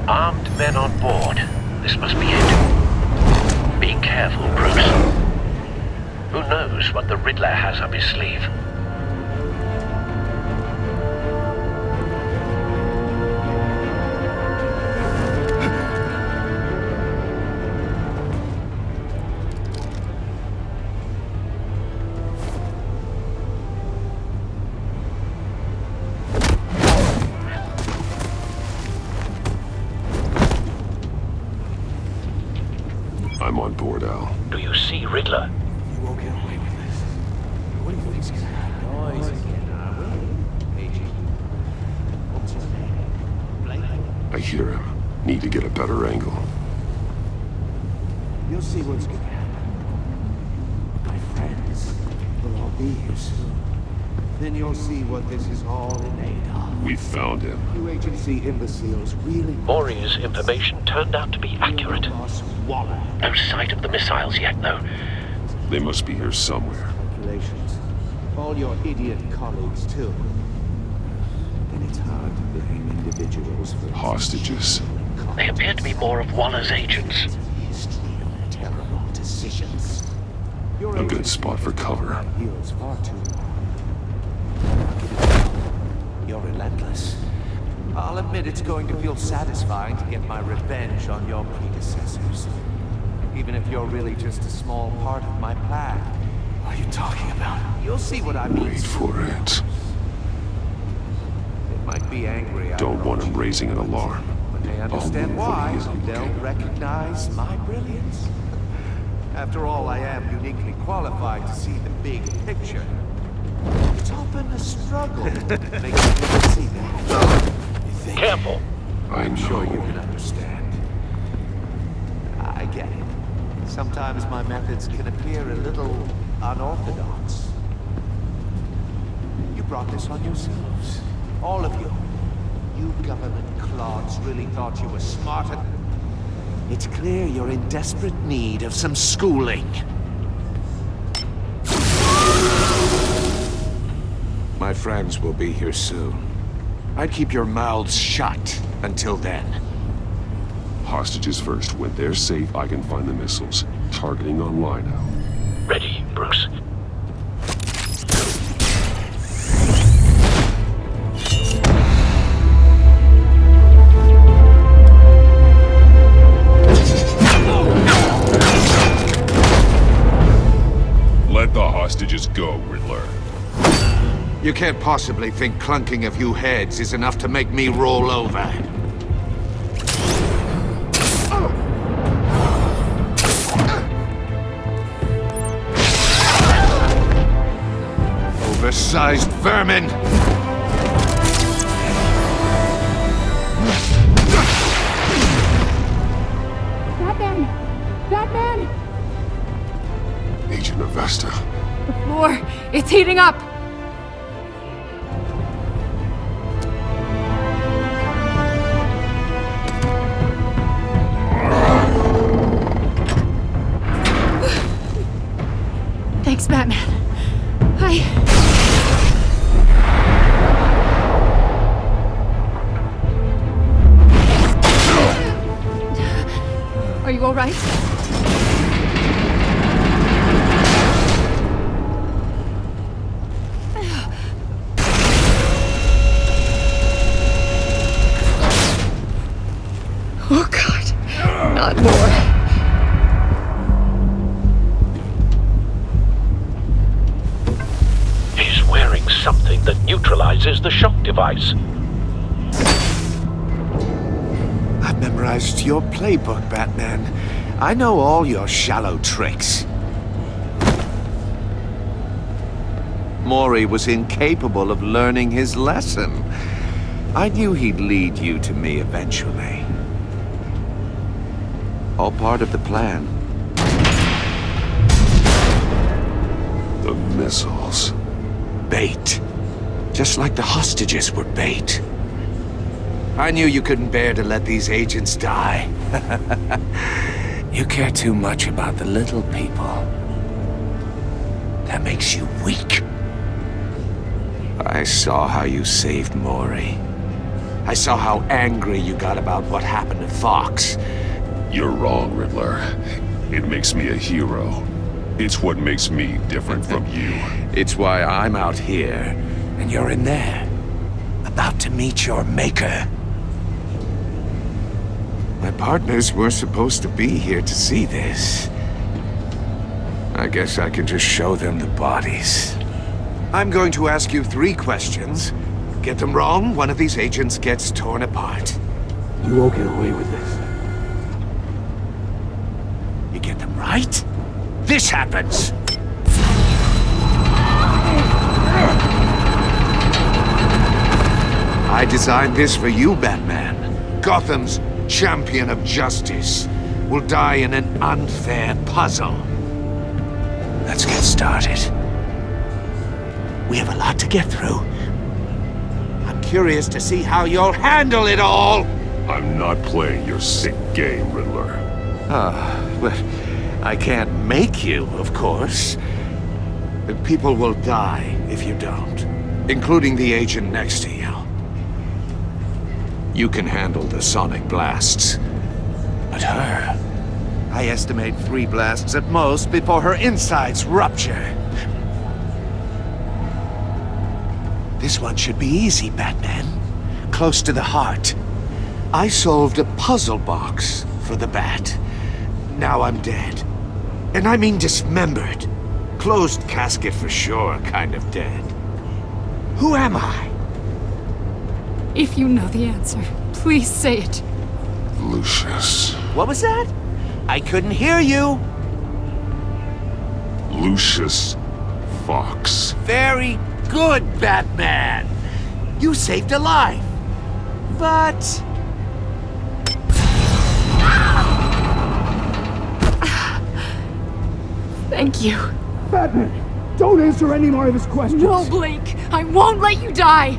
Armed men on board. This must be it. Be careful, Bruce. Who knows what the Riddler has up his sleeve? I'm on board, Al. Do you see Riddler? You won't get away with this. What do you think's gonna happen? What's his name? I hear him. Need to get a better angle. You'll see what's gonna happen. My friends will all be here soon. Then you'll see what this is all in aid of. We found him. You agency imbeciles really... Mori's information turned out to be accurate. Waller. No sight of the missiles yet, though. They must be here somewhere. Calculations. All your idiot colleagues, too. And it's hard to blame individuals for... Hostages. They appear to be more of Waller's agents. History of their terrible decisions. A good spot for cover. Heals far too long. You're relentless. I'll admit it's going to feel satisfying to get my revenge on your predecessors. Even if you're really just a small part of my plan. What are you talking about? You'll see what I mean. Wait for it. They might be angry. Don't want him raising an alarm. When they understand why, they'll recognize my brilliance. After all, I am uniquely qualified to see the big picture. It's often a struggle to make people see that. Careful. I'm sure you can understand. I get it. Sometimes my methods can appear a little unorthodox. You brought this on yourselves. All of you. You government clods really thought you were smarter. It's clear you're in desperate need of some schooling. My friends will be here soon. I'd keep your mouths shut until then. Hostages first. When they're safe, I can find the missiles. Targeting online now. Ready, Bruce. Let the hostages go, Riddler. You can't possibly think clunking a few heads is enough to make me roll over. Oversized vermin! Batman! Batman! Agent Avesta. The floor, it's heating up! Thanks, Batman. Are you all right? Oh, God. Not more. He's wearing something that neutralizes the shock device. I've memorized your playbook, Batman. I know all your shallow tricks. Mori was incapable of learning his lesson. I knew he'd lead you to me eventually. All part of the plan. The missiles. Bait. Just like the hostages were bait. I knew you couldn't bear to let these agents die. You care too much about the little people. That makes you weak. I saw how you saved Mori. I saw how angry you got about what happened to Fox. You're wrong, Riddler. It makes me a hero. It's what makes me different from you. It's why I'm out here, and you're in there. About to meet your maker. My partners were supposed to be here to see this. I guess I can just show them the bodies. I'm going to ask you 3 questions. Get them wrong, one of these agents gets torn apart. You won't get away with this. You get them right, this happens! I designed this for you, Batman. Gotham's champion of justice will die in an unfair puzzle. Let's get started. We have a lot to get through. I'm curious to see how you'll handle it all! I'm not playing your sick game, Riddler. But I can't make you, of course. But people will die if you don't, including the agent next to you. You can handle the sonic blasts, but her... I estimate 3 blasts at most before her insides rupture. This one should be easy, Batman. close to the heart. I solved a puzzle box for the Bat. Now I'm dead. And I mean dismembered. Closed casket for sure, kind of dead. Who am I? If you know the answer, please say it. Lucius. What was that? I couldn't hear you. Lucius Fox. Very good, Batman. You saved a life. But... Thank you. Batman, don't answer any more of his questions. No, Blake. I won't let you die.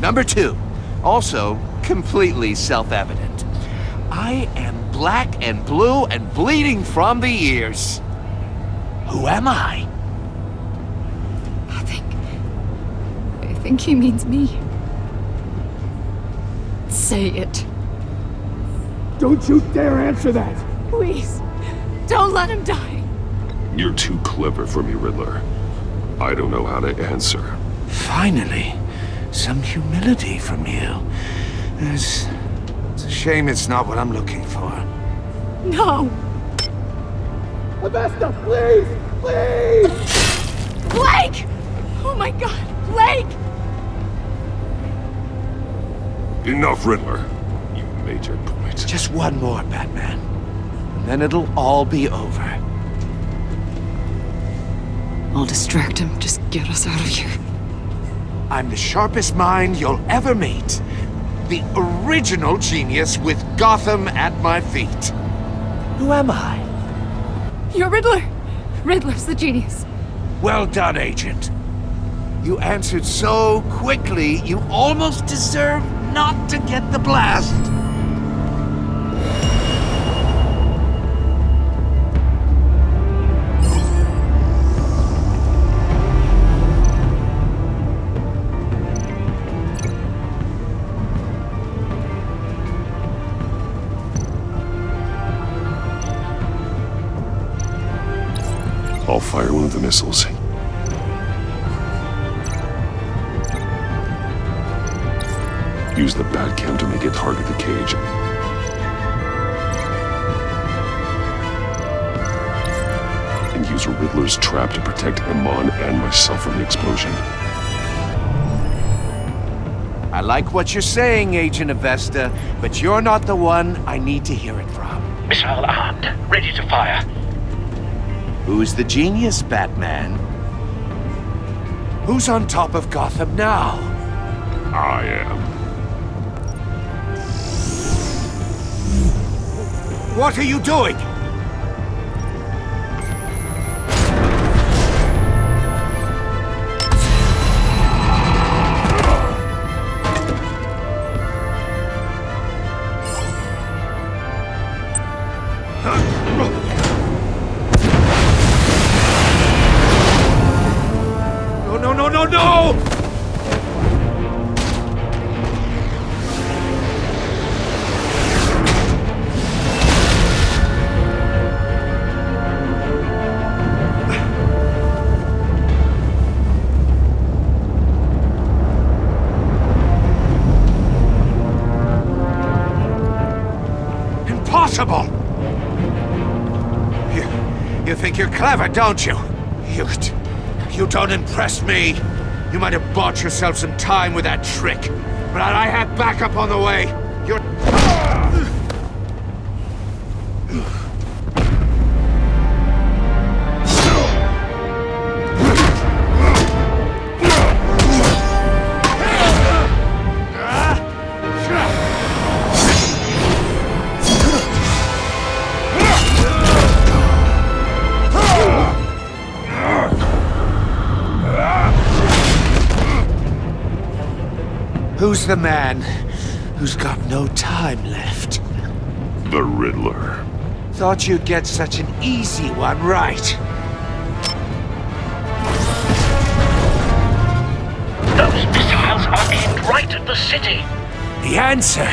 Number 2. Also, completely self-evident. I am black and blue and bleeding from the ears. Who am I? I think he means me. Say it. Don't you dare answer that! Please, don't let him die. You're too clever for me, Riddler. I don't know how to answer. Finally, some humility from you. It's a shame it's not what I'm looking for. No. Avesta, please! Please! Blake! Oh my God, Blake! Enough, Riddler. You made your point. Just one more, Batman. And then it'll all be over. I'll distract him. Just get us out of here. I'm the sharpest mind you'll ever meet. The original genius with Gotham at my feet. Who am I? You're Riddler. Riddler's the genius. Well done, Agent. You answered so quickly, you almost deserve not to get the blast. I'll fire one of the missiles. Use the Batcam to make it target the cage. And use a Riddler's trap to protect Iman and myself from the explosion. I like what you're saying, Agent Avesta, but you're not the one I need to hear it from. Missile armed, ready to fire. Who's the genius, Batman? Who's on top of Gotham now? I am. What are you doing? No! Impossible! You think you're clever, don't you? You don't impress me. You might have bought yourself some time with that trick, but I have backup on the way. You're... Who's the man who's got no time left? The Riddler. Thought you'd get such an easy one right. Those missiles are aimed right at the city. The answer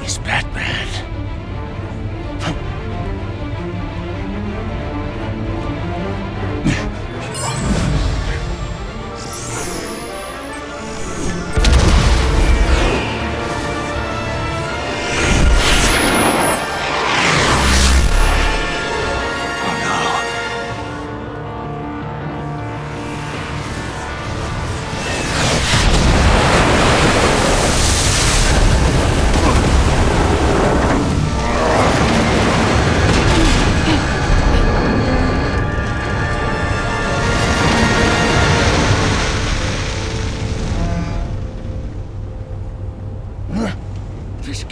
is Batman.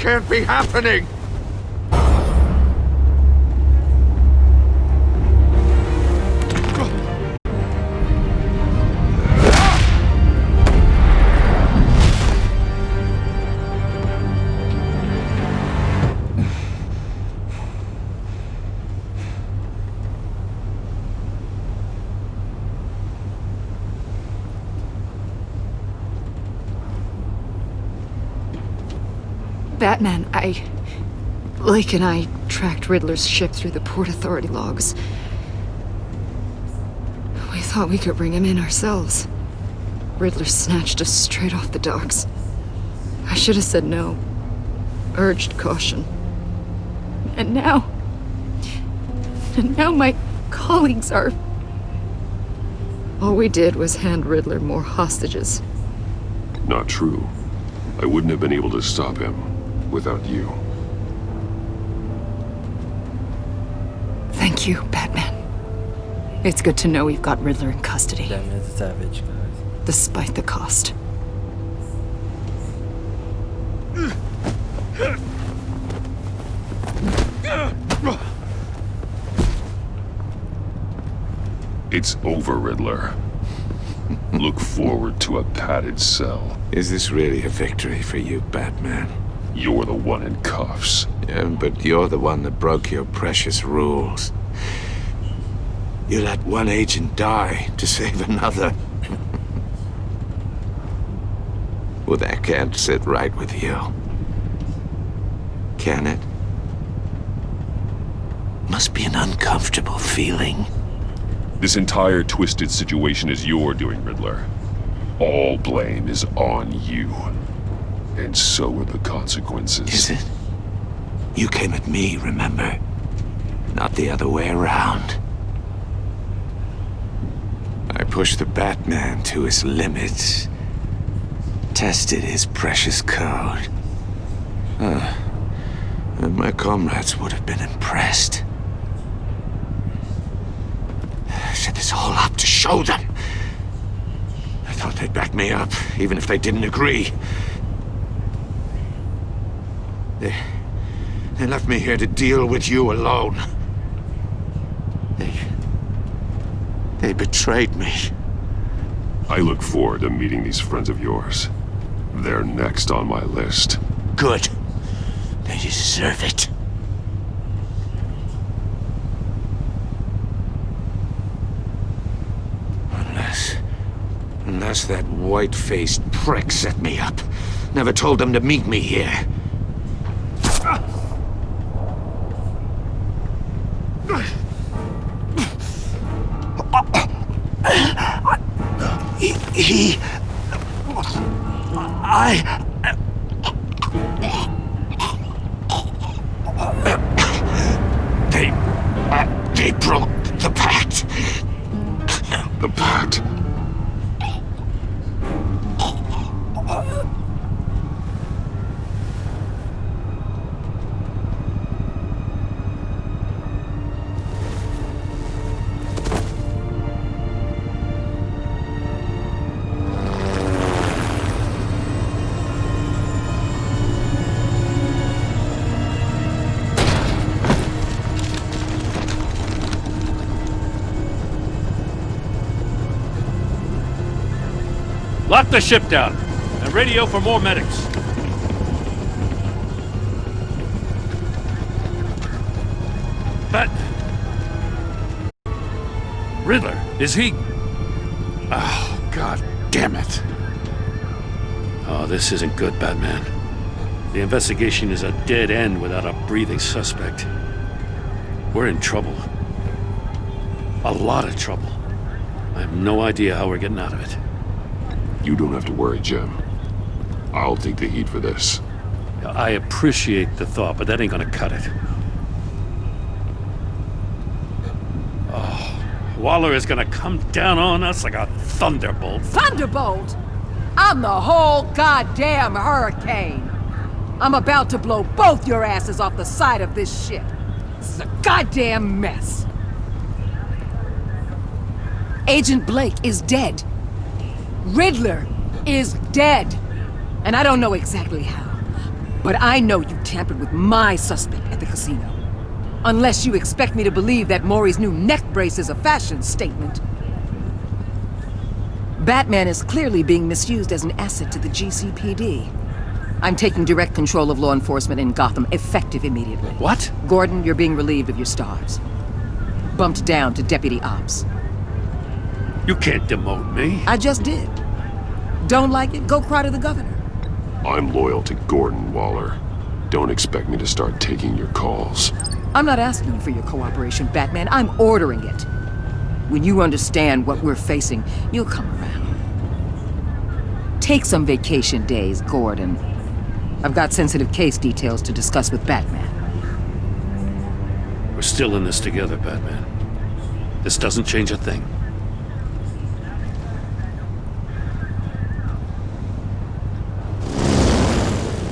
can't be happening! Batman, Blake and I tracked Riddler's ship through the Port Authority logs. We thought we could bring him in ourselves. Riddler snatched us straight off the docks. I should have said no. Urged caution. And now my colleagues are... All we did was hand Riddler more hostages. Not true. I wouldn't have been able to stop him without you. Thank you, Batman. It's good to know we've got Riddler in custody. Batman's a savage, guys. Despite the cost. It's over, Riddler. Look forward to a padded cell. Is this really a victory for you, Batman? You're the one in cuffs. Yeah, but you're the one that broke your precious rules. You let one agent die to save another. Well, that can't sit right with you. Can it? Must be an uncomfortable feeling. This entire twisted situation is your doing, Riddler. All blame is on you. And so are the consequences. Is it? You came at me, remember? Not the other way around. I pushed the Batman to his limits. Tested his precious code. And my comrades would have been impressed. I set this all up to show them. I thought they'd back me up, even if they didn't agree. They left me here to deal with you alone. They betrayed me. I look forward to meeting these friends of yours. They're next on my list. Good. They deserve it. Unless that white-faced prick set me up. Never told them to meet me here. They broke the pact. The pact? Lock the ship down, and radio for more medics. Riddler, is he... Oh, God damn it. Oh, this isn't good, Batman. The investigation is a dead end without a breathing suspect. We're in trouble. A lot of trouble. I have no idea how we're getting out of it. You don't have to worry, Jim. I'll take the heat for this. I appreciate the thought, but that ain't gonna cut it. Oh, Waller is gonna come down on us like a thunderbolt. Thunderbolt? I'm the whole goddamn hurricane. I'm about to blow both your asses off the side of this ship. This is a goddamn mess. Agent Blake is dead. Riddler is dead. And I don't know exactly how. But I know you tampered with my suspect at the casino. Unless you expect me to believe that Maury's new neck brace is a fashion statement. Batman is clearly being misused as an asset to the GCPD. I'm taking direct control of law enforcement in Gotham, effective immediately. What? Gordon, you're being relieved of your stars. Bumped down to Deputy Ops. You can't demote me. I just did. Don't like it? Go cry to the governor. I'm loyal to Gordon, Waller. Don't expect me to start taking your calls. I'm not asking for your cooperation, Batman. I'm ordering it. When you understand what we're facing, you'll come around. Take some vacation days, Gordon. I've got sensitive case details to discuss with Batman. We're still in this together, Batman. This doesn't change a thing.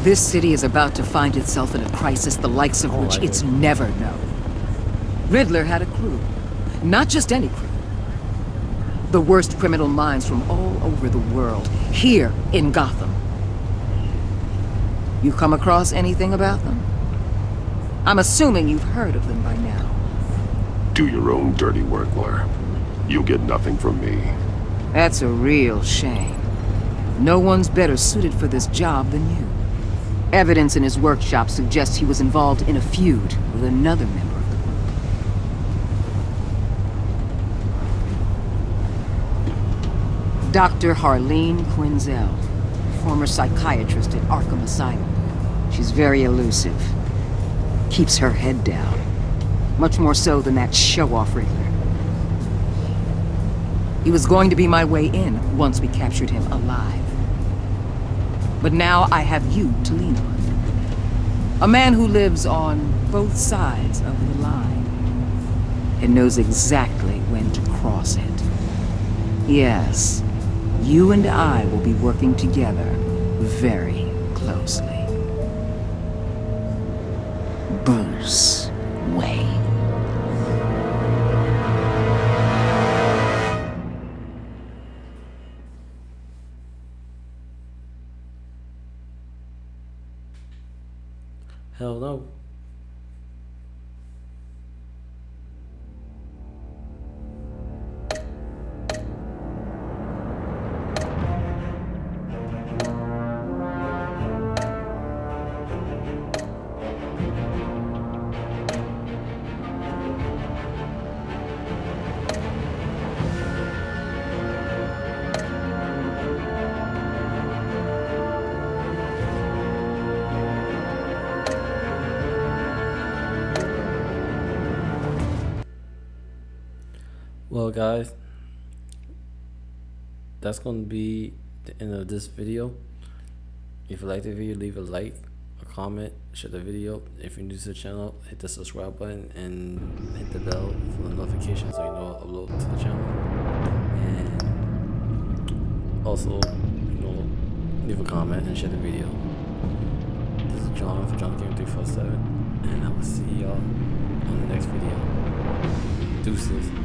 This city is about to find itself in a crisis the likes of which it's never known. Riddler had a crew. Not just any crew. The worst criminal minds from all over the world, here in Gotham. You come across anything about them? I'm assuming you've heard of them by now. Do your own dirty work, Blair. You'll get nothing from me. That's a real shame. No one's better suited for this job than you. Evidence in his workshop suggests he was involved in a feud with another member of the group. Dr. Harleen Quinzel, former psychiatrist at Arkham Asylum. She's very elusive. Keeps her head down. Much more so than that show-off Riddler. He was going to be my way in once we captured him alive. But now I have you to lean on. A man who lives on both sides of the line and knows exactly when to cross it. Yes, you and I will be working together very closely. Bruce Wayne. Hell no. Well guys, that's going to be the end of this video. If you like the video, leave a like, a comment, share the video. If you're new to the channel, hit the subscribe button and hit the bell for the notification so you know I upload to the channel. And also, leave a comment and share the video. This is John for John Game 347, and I will see y'all on the next video. Deuces.